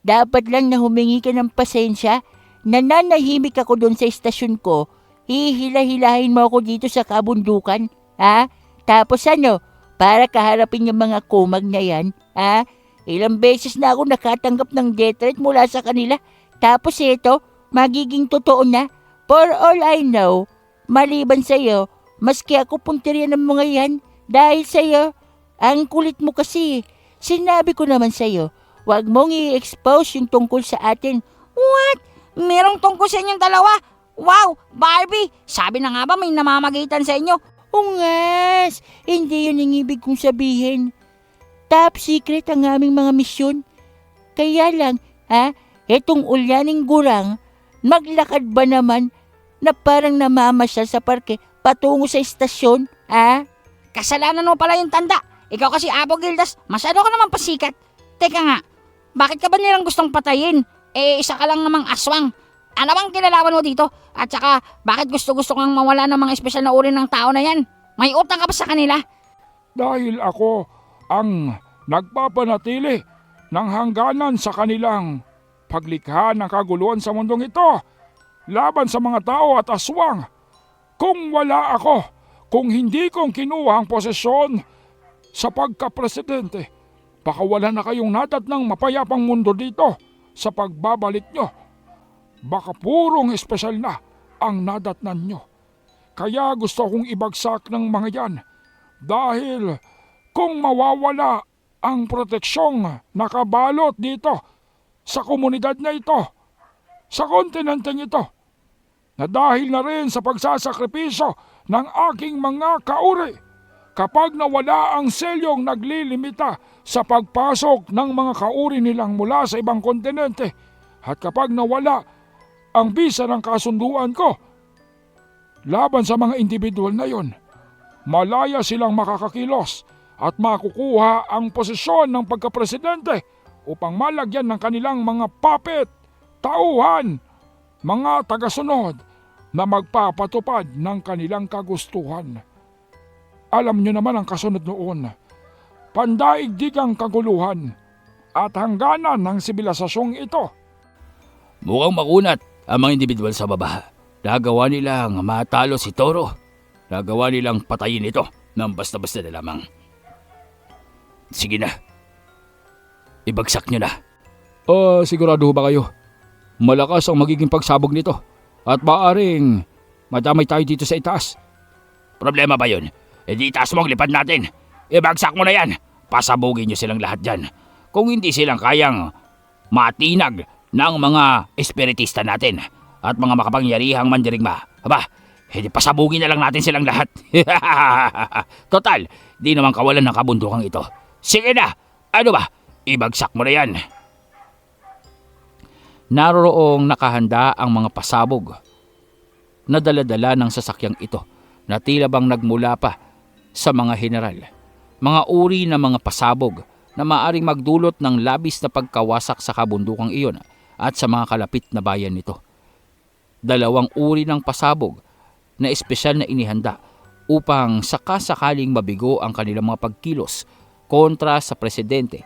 Dapat lang na humingi ka ng pasensya. Nananahimik ako doon sa estasyon ko. Hihila-hilahin mo ako dito sa kabundukan, ha? Tapos ano, para kaharapin yung mga kumag na yan, ha? Ilang beses na ako nakatanggap ng death threat mula sa kanila. Tapos ito, magiging totoo na. For all I know, maliban sa'yo, maski ako punteriya ng mga yan. Dahil sa'yo, ang kulit mo kasi. Sinabi ko naman sa'yo, huwag mong i-expose yung tungkol sa atin. What? Merong tungkol sa inyong dalawa? Wow, Barbie! Sabi na nga ba may namamagitan sa inyo? Ungas! Hindi yun ang ibig kong sabihin. Top secret ang aming mga misyon. Kaya lang, etong ulyaning gurang, maglakad ba naman na parang namamasya sa parke patungo sa istasyon, Kasalanan mo pala yung tanda. Ikaw kasi, Abo Gildas, masyado ka naman pasikat. Teka nga, bakit ka ba nilang gustong patayin? Isa ka lang namang aswang. Ano bang kinalaman mo dito? At saka, bakit gusto-gusto kang mawala ng mga espesyal na uri ng tao na yan? May utang ka ba sa kanila? Dahil ako ang nagpapanatili ng hangganan sa kanilang paglikha ng kaguluhan sa mundong ito laban sa mga tao at aswang. Kung wala ako, kung hindi kong kinuha ang posisyon sa pagka-presidente, baka wala na kayong natatnang mapayapang mundo dito sa pagbabalik nyo. Baka purong espesyal na ang nadatnan nyo. Kaya gusto kong ibagsak ng mga yan dahil kung mawawala ang proteksyong nakabalot dito sa komunidad na ito, sa kontinenteng ito, na dahil na rin sa pagsasakripisyo ng aking mga kauri, kapag nawala ang selyong naglilimita sa pagpasok ng mga kauri nilang mula sa ibang kontinente, at kapag nawala ang bisa ng kasunduan ko laban sa mga individual na yon, malaya silang makakakilos at makukuha ang posisyon ng pagkapresidente upang malagyan ng kanilang mga puppet, tauhan, mga tagasunod na magpapatupad ng kanilang kagustuhan. Alam nyo naman ang kasunod noon, pandaigdigang kaguluhan at hangganan ng sibilisasyong ito. Mukhang makunat ang mga individual sa baba. Nagawa nilang matalo si Toro. Nagawa nilang patayin ito ng basta-basta na lamang. Sige na. Ibagsak nyo na. Sigurado ba kayo? Malakas ang magiging pagsabog nito at maaring madamay tayo dito sa itaas. Problema ba yun? Di itaas mo ang lipad natin. Ibagsak mo na yan. Pasabugin nyo silang lahat dyan. Kung hindi silang kayang matinag ng mga espiritista natin at mga makapangyarihang mandirigma, di pasabugin na lang natin silang lahat. Total, di naman kawalan ng kabundukang ito. Sige na! Ano ba? Ibagsak mo na yan. Naroroong nakahanda ang mga pasabog na dala-dala ng sasakyang ito na tila bang nagmula pa sa mga general. Mga uri ng mga pasabog na maaring magdulot ng labis na pagkawasak sa kabundukang iyon at sa mga kalapit na bayan nito. Dalawang uri ng pasabog na espesyal na inihanda upang sakasakaling mabigo ang kanilang mga pagkilos kontra sa presidente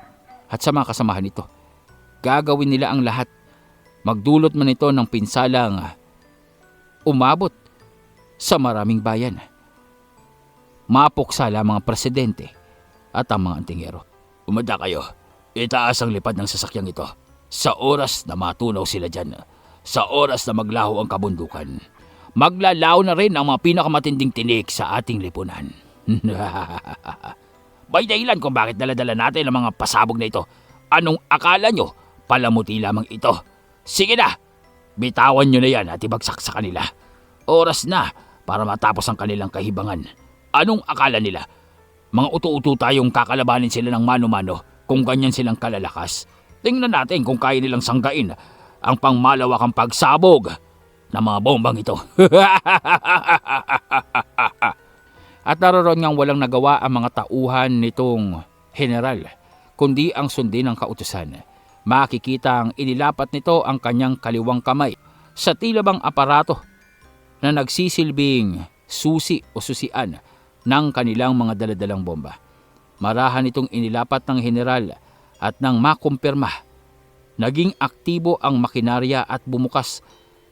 at sa mga kasamahan nito. Gagawin nila ang lahat. Magdulot man ito ng pinsalang umabot sa maraming bayan. Mapuksala ang mga presidente at ang mga antingero. Umanda kayo. Itaas ang lipad ng sasakyang ito. Sa oras na matunaw sila dyan, sa oras na maglaho ang kabundukan, maglalaho na rin ang mga pinakamatinding tinik sa ating lipunan. May dahilan kung bakit daladala natin ang mga pasabog na ito. Anong akala nyo? Palamuti lamang ito. Sige na! Bitawan nyo na yan at ibagsak sa kanila. Oras na para matapos ang kanilang kahibangan. Anong akala nila? Mga utu-utu tayong kakalabanin sila ng mano-mano kung ganyan silang kalalakas. Tingnan natin kung kaya nilang sanggain ang pangmalawakang pagsabog ng mga bombang ito. At naroon ngang walang nagawa ang mga tauhan nitong general, kundi ang sundin ng kautusan. Makikita ang inilapat nito ang kanyang kaliwang kamay sa tila bang aparato na nagsisilbing susi o susian ng kanilang mga daladalang bomba. Marahan itong inilapat ng general at nang makumpirma, naging aktibo ang makinarya at bumukas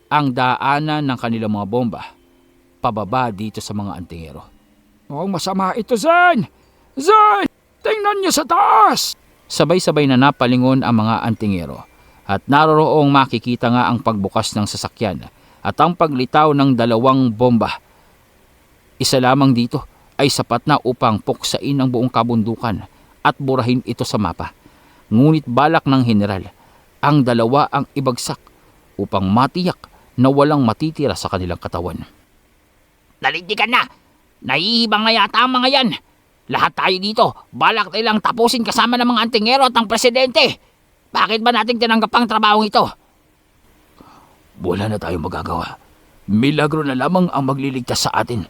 ang daanan ng kanilang mga bomba pababa dito sa mga antingero. Mukhang masama ito, Zen! Zen! Tingnan niyo sa taas! Sabay-sabay na napalingon ang mga antingero at naroroong makikita nga ang pagbukas ng sasakyan at ang paglitaw ng 2 bomba. Isa lamang dito ay sapat na upang puksain ang buong kabundukan at burahin ito sa mapa. Ngunit balak ng general, ang 2 ang ibagsak upang matiyak na walang matitira sa kanilang katawan. Nalindigan na! Nahihibang na yata ang mga yan! Lahat tayo dito, balak nilang tapusin kasama ng mga antingero at ang presidente! Bakit ba natin tinanggap ang trabahong ito? Wala na tayong magagawa. Milagro na lamang ang magliligtas sa atin.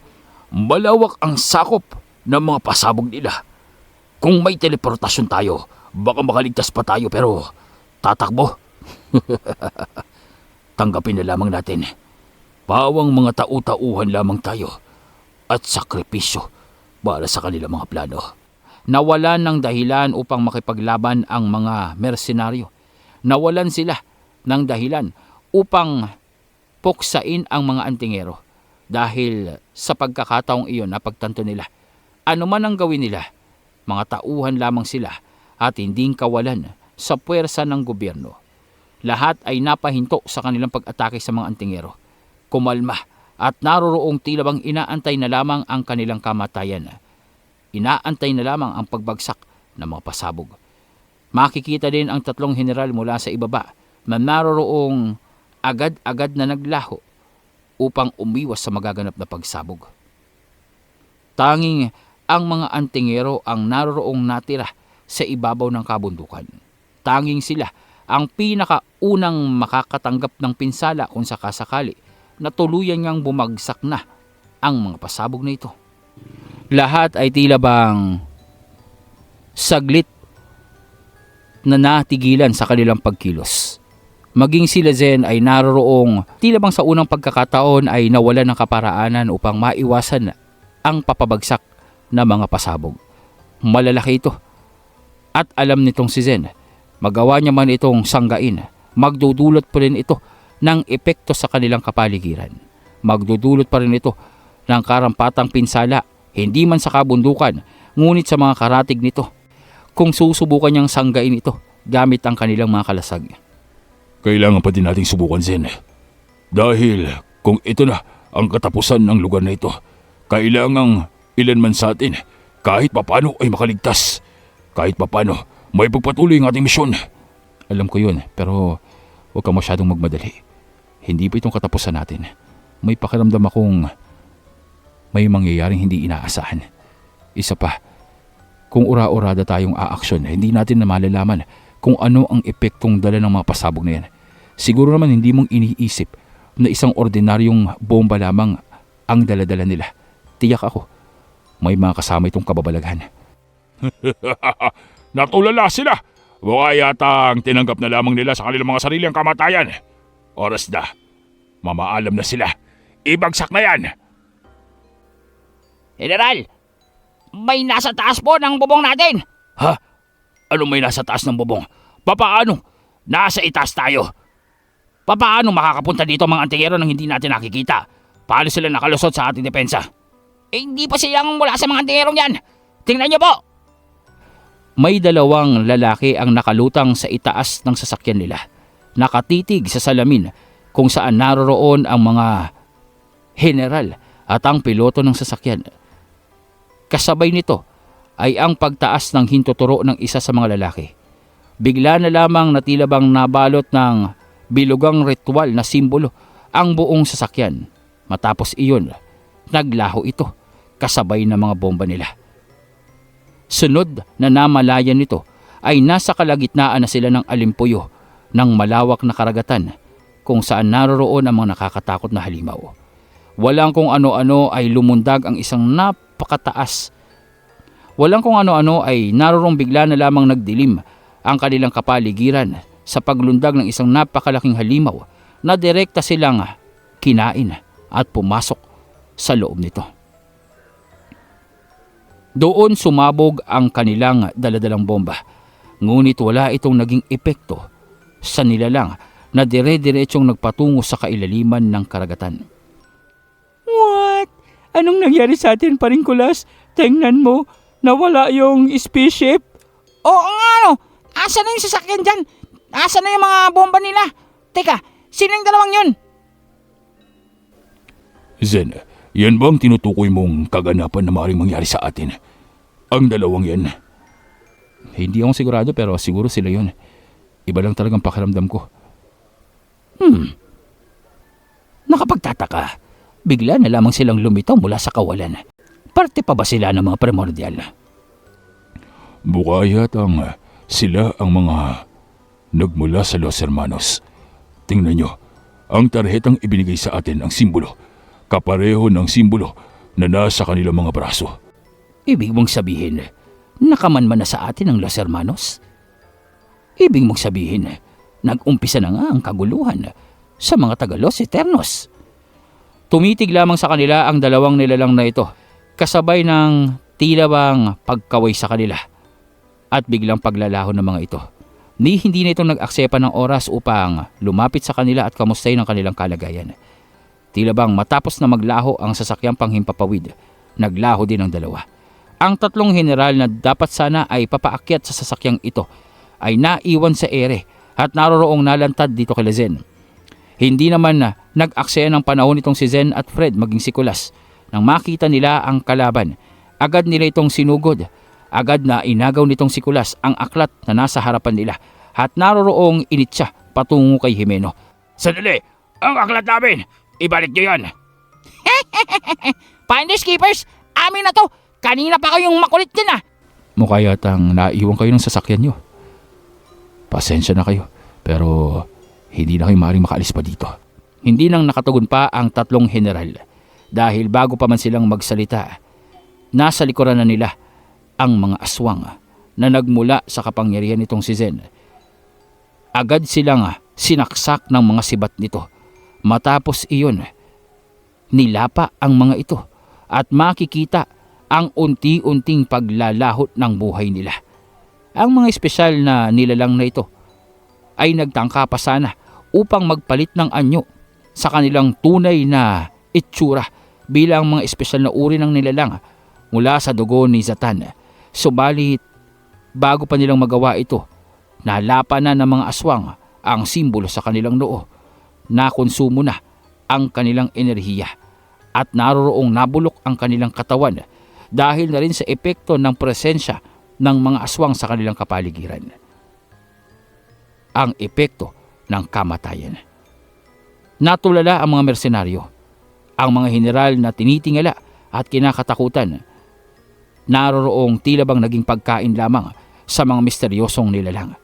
Malawak ang sakop ng mga pasabog nila. Kung may teleportasyon tayo, baka makaligtas pa tayo pero tatakbo. Tanggapin na lamang natin. Pawang mga tau-tauhan lamang tayo at sakripisyo para sa kanilang mga plano. Nawalan ng dahilan upang makipaglaban ang mga mersenaryo. Nawalan sila ng dahilan upang puksain ang mga antingero dahil sa pagkakataong iyon na pagtanto nila. Ano man ang gawin nila, mga tauhan lamang sila at hindi kawalan sa puwersa ng gobyerno. Lahat ay napahinto sa kanilang pag-atake sa mga antingero. Kumalma at naroroong tila bang inaantay na lamang ang kanilang kamatayan. Inaantay na lamang ang pagbagsak ng mga pasabog. Makikita din ang 3 general mula sa ibaba na naroroong agad-agad na naglaho upang umiwas sa magaganap na pagsabog. Tanging ang mga antingero ang naroroong natira sa ibabaw ng kabundukan. Tanging sila ang pinakaunang makakatanggap ng pinsala kung sakasakali na tuluyan ngang bumagsak na ang mga pasabog na ito. Lahat ay tila bang saglit na natigilan sa kanilang pagkilos. Maging sila Zen ay naroroong tila bang sa unang pagkakataon ay nawalan ng kaparaanan upang maiwasan ang papabagsak na mga pasabog. Malalaki ito at alam nitong si Zen, magawa niya man itong sanggain, magdudulot pa rin ito ng epekto sa kanilang kapaligiran. Magdudulot pa rin ito ng karampatang pinsala, hindi man sa kabundukan, ngunit sa mga karatig nito, kung susubukan niyang sanggain ito gamit ang kanilang mga kalasag. Kailangan pa din nating subukan, Zen. Dahil kung ito na ang katapusan ng lugar na ito, kailangang ilan man sa atin, kahit papano ay makaligtas. Kahit papano, may pagpatuloy ang ating misyon. Alam ko yun, pero huwag kang masyadong magmadali. Hindi pa itong katapusan natin. May pakiramdam akong may mangyayaring hindi inaasahan. Isa pa, kung ura-urada tayong aaksyon, hindi natin na malalaman kung ano ang epektong dala ng mga pasabog na yan. Siguro naman hindi mong iniisip na isang ordinaryong bomba lamang ang daladala nila. Tiyak ako, may mga kasama itong kababalaghan. Natulala sila! Baka yata ang tinanggap na lamang nila sa kanilang mga sariling kamatayan. Oras na. Mamaalam na sila. Ibagsak na yan! General, may nasa taas po ng bubong natin! Ha? Ano may nasa taas ng bubong? Papaano? Nasa itaas tayo. Papaano makakapunta dito mga antingero nang hindi natin nakikita? Paano sila nakalusot sa ating depensa? Hindi pa silang mula sa mga antingerong yan! Tingnan niyo po! May 2 lalaki ang nakalutang sa itaas ng sasakyan nila. Nakatitig sa salamin kung saan naroroon ang mga general at ang piloto ng sasakyan. Kasabay nito ay ang pagtaas ng hintuturo ng isa sa mga lalaki. Bigla na lamang na tila bang nabalot ng bilugang ritual na simbolo ang buong sasakyan. Matapos iyon, naglaho ito kasabay ng mga bomba nila. Sunod na namalayan nito ay nasa kalagitnaan na sila ng alimpuyo ng malawak na karagatan kung saan naroroon ang mga nakakatakot na halimaw. Walang kung ano-ano ay lumundag ang isang napakataas. Walang kung ano-ano ay naroroong bigla na lamang nagdilim ang kanilang kapaligiran sa paglundag ng isang napakalaking halimaw na direkta silang kinain at pumasok sa loob nito. Doon sumabog ang kanilang daladalang bomba, ngunit wala itong naging epekto sa nilalang na dire-diretsong nagpatungo sa kailaliman ng karagatan. What? Anong nangyari sa atin, Paring Kulas? Tingnan mo, nawala yung spaceship. Oo nga no! Asa na yung sasakyan dyan? Asa na yung mga bomba nila? Teka, sino yung dalawang yun? Zen, yan ba ang tinutukoy mong kaganapan na maaaring mangyari sa atin? Ang dalawang yan. Hindi ako sigurado pero siguro sila yun. Iba lang talagang pakiramdam ko. Nakapagtataka. Bigla na lamang silang lumitaw mula sa kawalan. Parte pa ba sila ng mga primordial? Mukha yatang sila ang mga nagmula sa Los Hermanos. Tingnan nyo, ang tarhetang ibinigay sa atin ang simbolo. Kapareho ng simbolo na nasa kanilang mga braso. Ibig mong sabihin, nakamanman na sa atin ang Los Hermanos? Ibig mong sabihin, nag-umpisa na nga ang kaguluhan sa mga taga Los Eternos. Tumitig lamang sa kanila ang dalawang nilalang na ito, kasabay ng tila bang pagkaway sa kanila at biglang paglalaho ng mga ito. Hindi na ito nag-aksepa ng oras upang lumapit sa kanila at kamustahin ang kanilang kalagayan. Tila bang matapos na maglaho ang sasakyang panghimpapawid, naglaho din ang dalawa. Ang tatlong general na dapat sana ay papaakyat sa sasakyang ito ay naiwan sa ere at naroroong nalantad dito kay Zen. Hindi naman nag-aksaya ng panahon itong si Zen at Fred maging si Kulas. Nang makita nila ang kalaban, agad nila itong sinugod. Agad na inagaw nitong si Kulas ang aklat na nasa harapan nila at naroroong initsa patungo kay Jimeno. Sandali! Ang aklat namin! Ibalik nyo yan! Finders Keepers, amin na to! Kanina pa kayong makulit din ah! Mukha yatang naiwan kayo ng sasakyan nyo. Pasensya na kayo, pero hindi na kayo maaaring makaalis pa dito. Hindi nang nakatugon pa ang tatlong general dahil bago pa man silang magsalita, nasa likuran na nila ang mga aswang na nagmula sa kapangyarihan nitong si Zen. Agad silang sinaksak ng mga sibat nito. Matapos iyon, nilapa ang mga ito at makikita ang unti-unting paglalahot ng buhay nila. Ang mga espesyal na nilalang na ito ay nagtangka pa sana upang magpalit ng anyo sa kanilang tunay na itsura bilang mga espesyal na uri ng nilalang mula sa dugo ni Zatan. Subalit, bago pa nilang magawa ito, nalapa na ng mga aswang ang simbolo sa kanilang noo. Nakonsumo na ang kanilang enerhiya at naroroong nabulok ang kanilang katawan dahil na rin sa epekto ng presensya ng mga aswang sa kanilang kapaligiran. Ang epekto ng kamatayan. Natulala ang mga mersenaryo. Ang mga general na tinitingala at kinakatakutan, naroroong tila bang naging pagkain lamang sa mga misteryosong nilalang.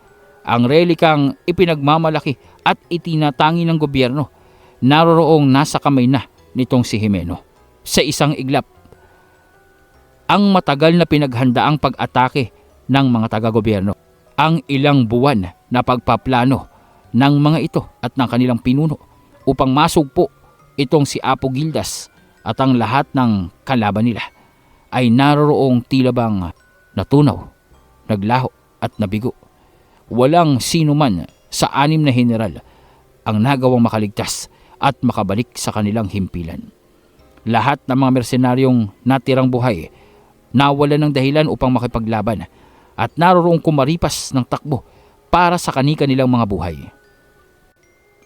Ang relikang ipinagmamalaki at itinatangi ng gobyerno, naroroong nasa kamay na nitong si Jimeno. Sa isang iglap, ang matagal na pinaghandaang pag-atake ng mga taga-gobyerno, ang ilang buwan na pagpaplano ng mga ito at ng kanilang pinuno upang masugpo itong si Apo Gildas at ang lahat ng kalaban nila ay naroroong tila bang natunaw, naglaho at nabigo. Walang sino man sa 6 na general ang nagawang makaligtas at makabalik sa kanilang himpilan. Lahat ng mga mersenaryong natirang buhay nawalan ng dahilan upang makipaglaban at naroroong kumaripas ng takbo para sa kanilang mga buhay.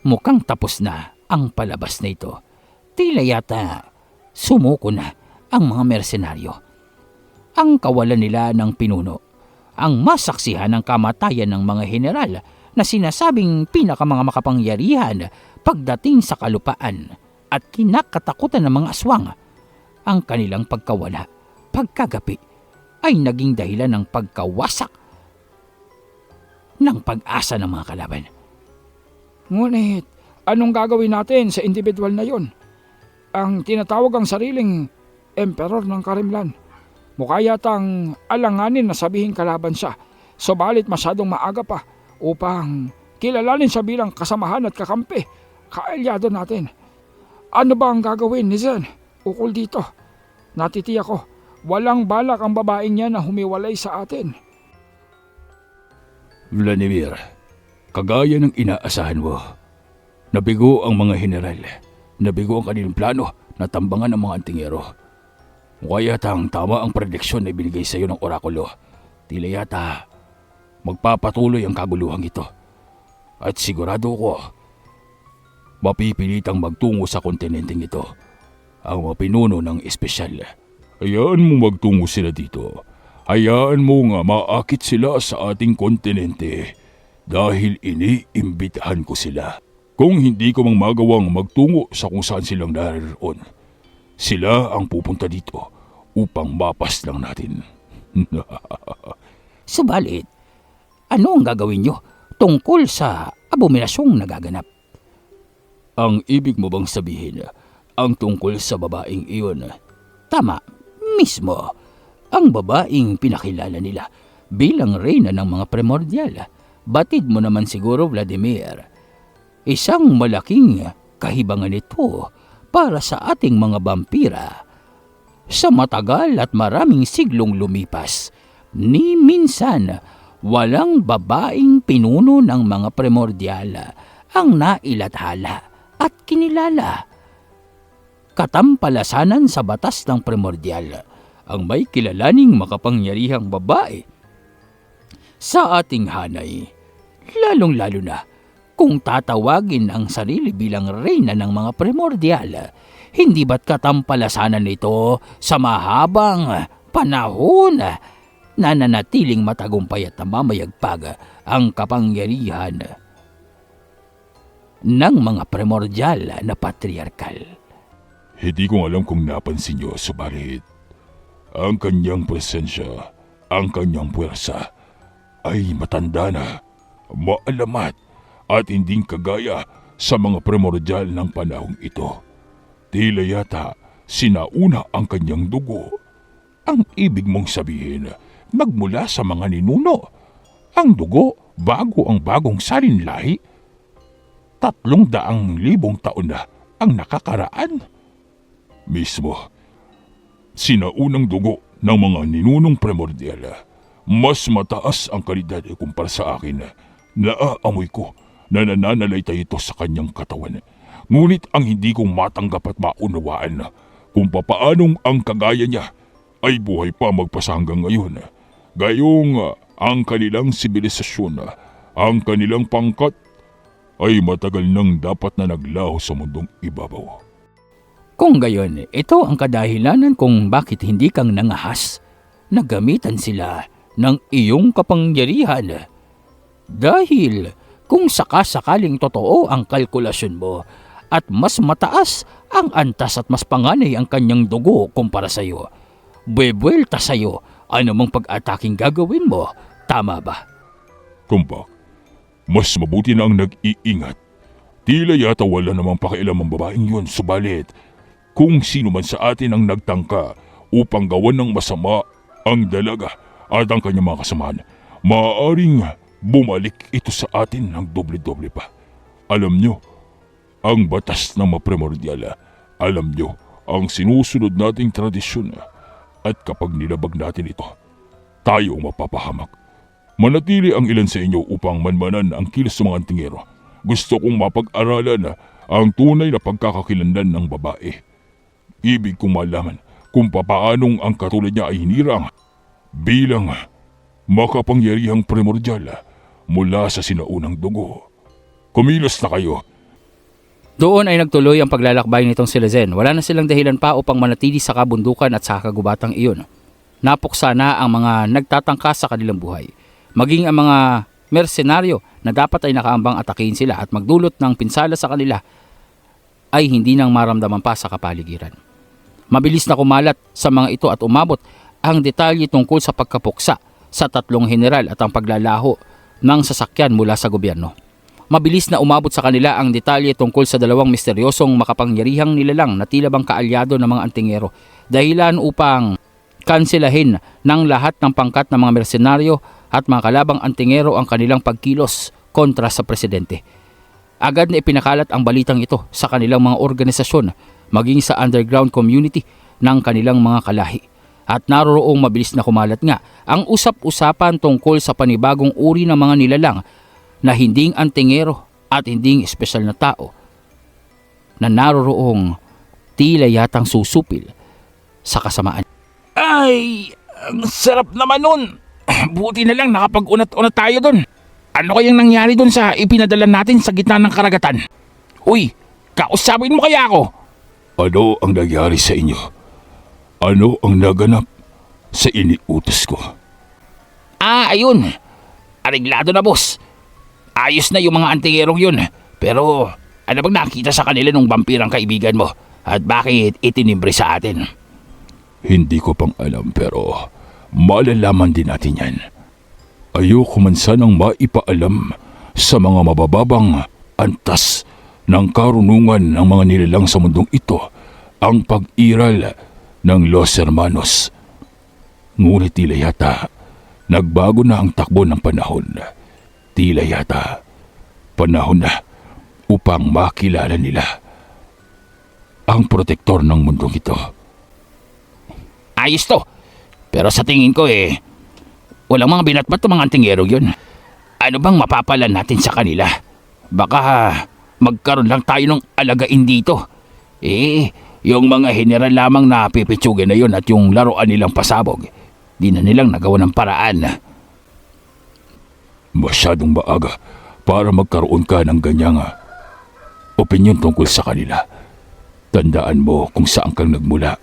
Mukhang tapos na ang palabas na ito. Tila yata sumuko na ang mga mersenaryo. Ang kawalan nila ng pinuno, ang masaksihan ng kamatayan ng mga general na sinasabing pinakamanga makapangyarihan pagdating sa kalupaan at kinakatakutan ng mga aswang, ang kanilang pagkawala, pagkagapi ay naging dahilan ng pagkawasak ng pag-asa ng mga kalaban. Ngunit, anong gagawin natin sa individual na yon? Ang tinatawag ang sariling emperor ng Karimlan. Mukha yatang alanganin na sabihin kalaban siya, subalit masyadong maaga pa upang kilalanin siya bilang kasamahan at kakampi, kaalyado natin. Ano ba ang gagawin ni Zen ukol dito? Natitiyak ko, walang balak ang babaeng niya na humiwalay sa atin. Vladimir, kagaya ng inaasahan mo, nabigo ang mga general, nabigo ang kanilang plano na tambangan ng mga antingero. Mukha yata tama ang prediksyon na ibinigay sa iyo ng orakulo. Tila yata magpapatuloy ang kaguluhang ito. At sigurado ko, mapipilitang magtungo sa kontinenteng ito ang mga pinuno ng espesyal. Hayaan mo magtungo sila dito. Hayaan mo nga maakit sila sa ating kontinente dahil iniimbitahan ko sila. Kung hindi ko mang magawang magtungo sa kung saan silang naroon, sila ang pupunta dito upang mapas lang natin. Subalit, ano ang gagawin nyo tungkol sa abominasyong nagaganap? Ang ibig mo bang sabihin, ang tungkol sa babaeng iyon? Tama, mismo. Ang babaeng pinakilala nila bilang reyna ng mga primordial. Batid mo naman siguro, Vladimir. Isang malaking kahibangan ito para sa ating mga vampira. Sa matagal at maraming siglong lumipas, ni minsan walang babaeng pinuno ng mga primordial ang nailathala at kinilala. Katampalasanan sa batas ng primordial ang may kilalaning makapangyarihang babae sa ating hanay, lalong-lalo na kung tatawagin ang sarili bilang reyna ng mga primordial. Hindi ba't katampalasanan nito sa mahabang panahon na nananatiling matagumpay at namamayagpag ang kapangyarihan ng mga primordial na patriarkal? Hindi ko alam kung napansin niyo, subalit ang kanyang presensya, ang kanyang puwersa ay matanda na, maalamat at hindi kagaya sa mga primordial ng panahong ito. Tila yata sinauna ang kanyang dugo. Ang ibig mong sabihin, nagmula sa mga ninuno. Ang dugo bago ang bagong salinlahi. 300,000 taon na ang nakakaraan. Mismo, sinaunang dugo ng mga ninunong primordial. Mas mataas ang kalidad kumpara sa akin. Naaamoy ko na nananalaytay ito sa kanyang katawan. Ngunit ang hindi kong matanggap at maunawaan kung papaanong ang kagaya niya ay buhay pa magpasa hanggang ngayon. Gayong ang kanilang sibilisasyon, ang kanilang pangkat ay matagal nang dapat na naglaho sa mundong ibabaw. Kung gayon, ito ang kadahilanan kung bakit hindi kang nangahas na gamitan sila ng iyong kapangyarihan. Dahil kung sakasakaling totoo ang kalkulasyon mo at mas mataas ang antas at mas panganay ang kanyang dugo kumpara sa iyo, buwelta sa iyo anumang pag-ataking gagawin mo. Tama ba? Kumbak, mas mabuti na ang nag-iingat. Tila yata wala namang pakialam ang babaeng yun, subalit kung sino man sa atin ang nagtangka upang gawan ng masama ang dalaga at ang kanyang mga kasamahan, maaaring bumalik ito sa atin ng doble-doble pa. Alam nyo, ang batas ng mga primordial, alam nyo, ang sinusunod nating tradisyon, at kapag nilabag natin ito, tayo ang mapapahamak. Manatili ang ilan sa inyo upang manmanan ang kilos ng mga antingero. Gusto kong mapag-aralan ang tunay na pagkakakilanlan ng babae. Ibig kong malaman kung papaanong ang katulad niya ay hinirang bilang makapangyarihang primordial mula sa sinaunang dugo. Kumilos na kayo. Doon ay nagtuloy ang paglalakbay nitong si Lezen. Wala na silang dahilan pa upang manatili sa kabundukan at sa kagubatang iyon. Napuksa na ang mga nagtatangka sa kanilang buhay. Maging ang mga mersenaryo na dapat ay nakaambang atakihin sila at magdulot ng pinsala sa kanila ay hindi nang maramdaman pa sa kapaligiran. Mabilis na kumalat sa mga ito at umabot ang detalye tungkol sa pagkapuksa sa 3 general at ang paglalaho ng sasakyan mula sa gobyerno. Mabilis na umabot sa kanila ang detalye tungkol sa 2 misteryosong makapangyarihang nilalang na tila bang kaalyado ng mga antingero, dahilan upang kanselahin ng lahat ng pangkat ng mga mersenaryo at mga kalabang antingero ang kanilang pagkilos kontra sa presidente. Agad na ipinakalat ang balitang ito sa kanilang mga organisasyon, maging sa underground community ng kanilang mga kalahi. At naroroong mabilis na kumalat nga ang usap-usapan tungkol sa panibagong uri ng mga nilalang na hinding antingero at hinding espesyal na tao na naroroong tila yatang susupil sa kasamaan. Ay, ang sarap naman nun. Buti na lang nakapag-unat-unat tayo doon. Ano kayang nangyari doon sa ipinadala natin sa gitna ng karagatan? Uy, kausapin mo kaya ako? Ano ang nangyari sa inyo? Ano ang naganap sa iniutos ko? Ayun. Areglado na, boss. Ayos na yung mga antingerong yun. Pero ano bang nakita sa kanila nung vampirang kaibigan mo? At bakit itinimbre sa atin? Hindi ko pang alam pero malalaman din natin yan. Ayoko man sanang maipaalam sa mga mabababang antas ng karunungan ng mga nilalang sa mundong ito ang pag-iral ng Los Hermanos. Ngunit tila yata nagbago na ang takbo ng panahon. Tila yata panahon na upang makilala nila ang protektor ng mundong ito. Ayos to. Pero sa tingin ko walang mga binatbat ng mga antingero yun. Ano bang mapapalan natin sa kanila? Baka magkaroon lang tayo ng alagain dito. Yung mga general lamang na pipitsugin na yun at yung laruan nilang pasabog, di na nilang nagawa ng paraan. Masyadong maaga para magkaroon ka ng ganyang opinyon tungkol sa kanila. Tandaan mo kung saan kang nagmula.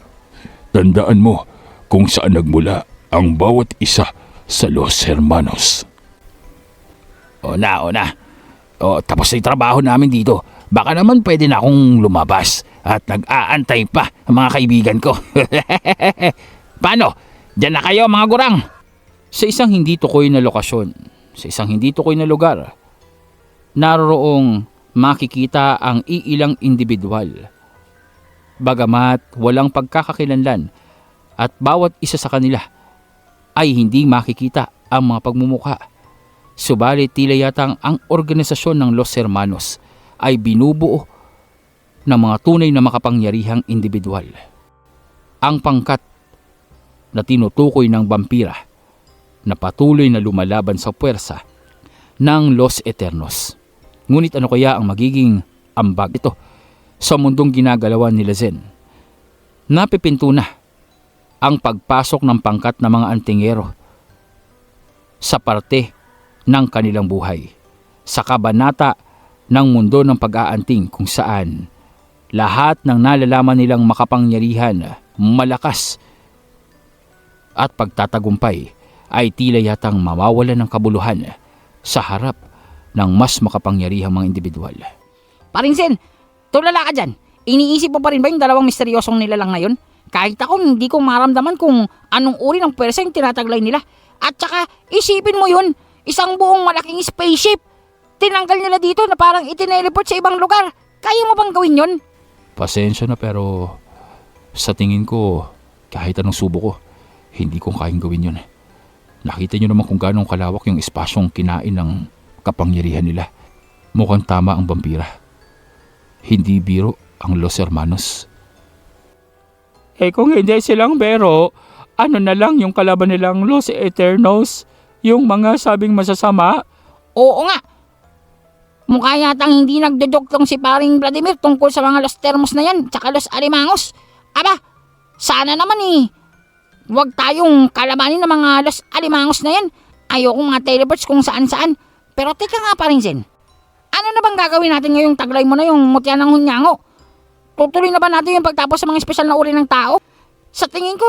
Tandaan mo kung saan nagmula ang bawat isa sa Los Hermanos. O na. Tapos na yung trabaho namin dito. Baka naman pwede na akong lumabas at nag-aantay pa ang mga kaibigan ko. Paano? Diyan na kayo mga gurang. Sa isang hindi tukoy na lokasyon, sa isang hindi tukoy na lugar, naroroong makikita ang iilang individual. Bagamat walang pagkakakilanlan at bawat isa sa kanila ay hindi makikita ang mga pagmumukha. Subalit tila yatang ang organisasyon ng Los Hermanos ay binubuo ng mga tunay na makapangyarihang individual. Ang pangkat na tinutukoy ng vampira na patuloy na lumalaban sa puwersa ng Los Eternos. Ngunit ano kaya ang magiging ambag ito sa mundong ginagalawan nila Zen? Napipinto na ang pagpasok ng pangkat ng mga antingero sa parte ng kanilang buhay, sa kabanata ng mundo ng pag-aanting kung saan lahat ng nalalaman nilang makapangyarihan, malakas at pagtatagumpay ay tila yatang mawawalan ng kabuluhan sa harap ng mas makapangyarihang mga individual. Paring Zen, tulala ka dyan. Iniisip mo pa rin ba yung dalawang misteryosong nilalang na yun? Kahit ako, hindi ko maramdaman kung anong uri ng pwersa yung tinataglay nila. At saka, isipin mo yun, isang buong malaking spaceship. Tinanggal nila dito na parang itineleport sa ibang lugar. Kaya mo bang gawin yun? Pasensya na pero sa tingin ko kahit anong subo ko, hindi ko kayang gawin yun. Nakita nyo naman kung gaano kalawak yung espasyong kinain ng kapangyarihan nila. Mukhang tama ang vampira. Hindi biro ang Los Hermanos. Kung hindi silang bero, ano na lang yung kalaban nilang Los Eternos? Yung mga sabing masasama? Oo nga. Mukha yatang hindi nagdodoktong si paring Vladimir tungkol sa mga Los Termos na yan, tsaka Los Alimangos. Aba, sana naman huwag tayong kalabanin ng mga Los Alimangos na yan. Ayoko mga teleports kung saan-saan. Pero teka nga paring Zen, ano na bang gagawin natin ngayong taglay mo na yung mutya ng hunyango? Tutuloy na ba natin yung pagtapos sa mga espesyal na uri ng tao? Sa tingin ko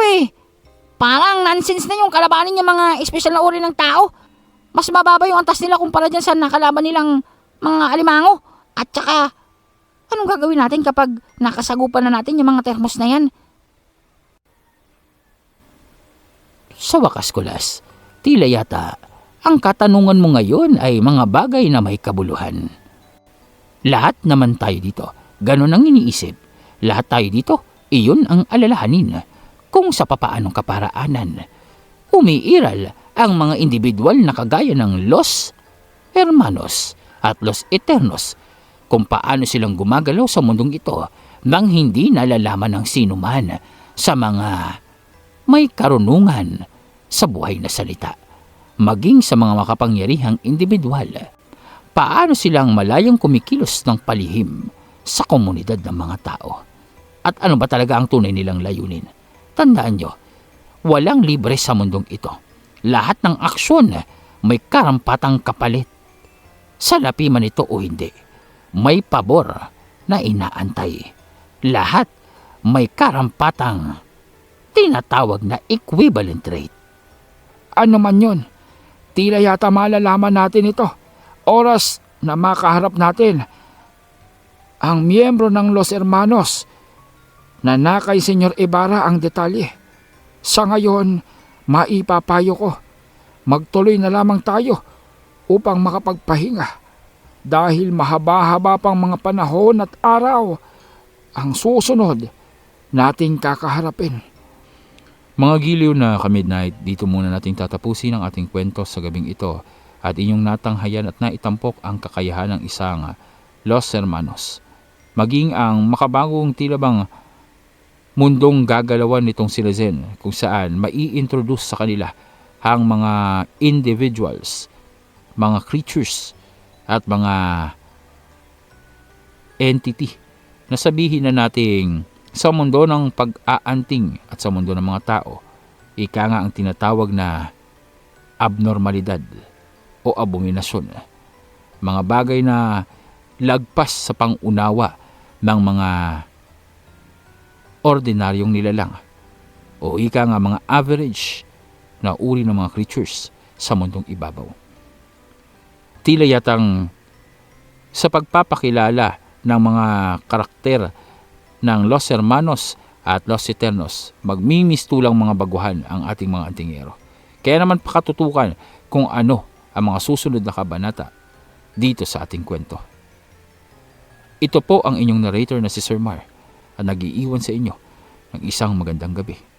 parang nonsense na yung kalabanin yung mga espesyal na uri ng tao. Mas mababa yung antas nila kumpara dyan sa nakalaban nilang mga alimango. At saka, anong gagawin natin kapag nakasagupan na natin yung mga termos na yan? Sa wakas, Kulas, tila yata ang katanungan mo ngayon ay mga bagay na may kabuluhan. Lahat naman tayo dito, ganun ang iniisip. Lahat tayo dito, iyon ang alalahanin kung sa papaanong kaparaanan umiiral ang mga individual na kagaya ng Los Hermanos at Los Eternos, kung paano silang gumagalaw sa mundong ito nang hindi nalalaman ng sino man sa mga may karunungan sa buhay na salita, maging sa mga makapangyarihang individual. Paano silang malayang kumikilos ng palihim sa komunidad ng mga tao? At ano ba talaga ang tunay nilang layunin? Tandaan nyo, walang libre sa mundong ito. lahat ng aksyon may karampatang kapalit. Salapi man ito o hindi, may pabor na inaantay. Lahat may karampatang tinatawag na equivalent rate. Ano man yun, tila yata malalaman natin ito. Oras na makaharap natin ang miyembro ng Los Hermanos na kay Senyor Ibarra ang detalye. Sa ngayon, maipapayo ko, magtuloy na lamang tayo upang makapagpahinga dahil mahaba-haba pang mga panahon at araw ang susunod nating kakaharapin. Mga giliw na ka-midnight, dito muna nating tatapusin ang ating kwento sa gabing ito at inyong natanghayan at naitampok ang kakayahan ng isang Los Hermanos. Maging ang makabagong tila bang mundong gagalawan nitong sila Zen, kung saan mai-introduce sa kanila ang mga individuals, mga creatures at mga entity na sabihin na nating sa mundo ng pag-aanting at sa mundo ng mga tao, ika nga ang tinatawag na abnormalidad o abominasyon. Mga bagay na lagpas sa pangunawa ng mga ordinaryong nilalang o ika nga mga average na uri ng mga creatures sa mundong ibabaw. Tila yatang sa pagpapakilala ng mga karakter ng Los Hermanos at Los Eternos, magmimistulang mga baguhan ang ating mga antingero. Kaya naman pakatutukan kung ano ang mga susunod na kabanata dito sa ating kwento. Ito po ang inyong narrator na si Sir Mar at nag-iiwan sa inyo ng isang magandang gabi.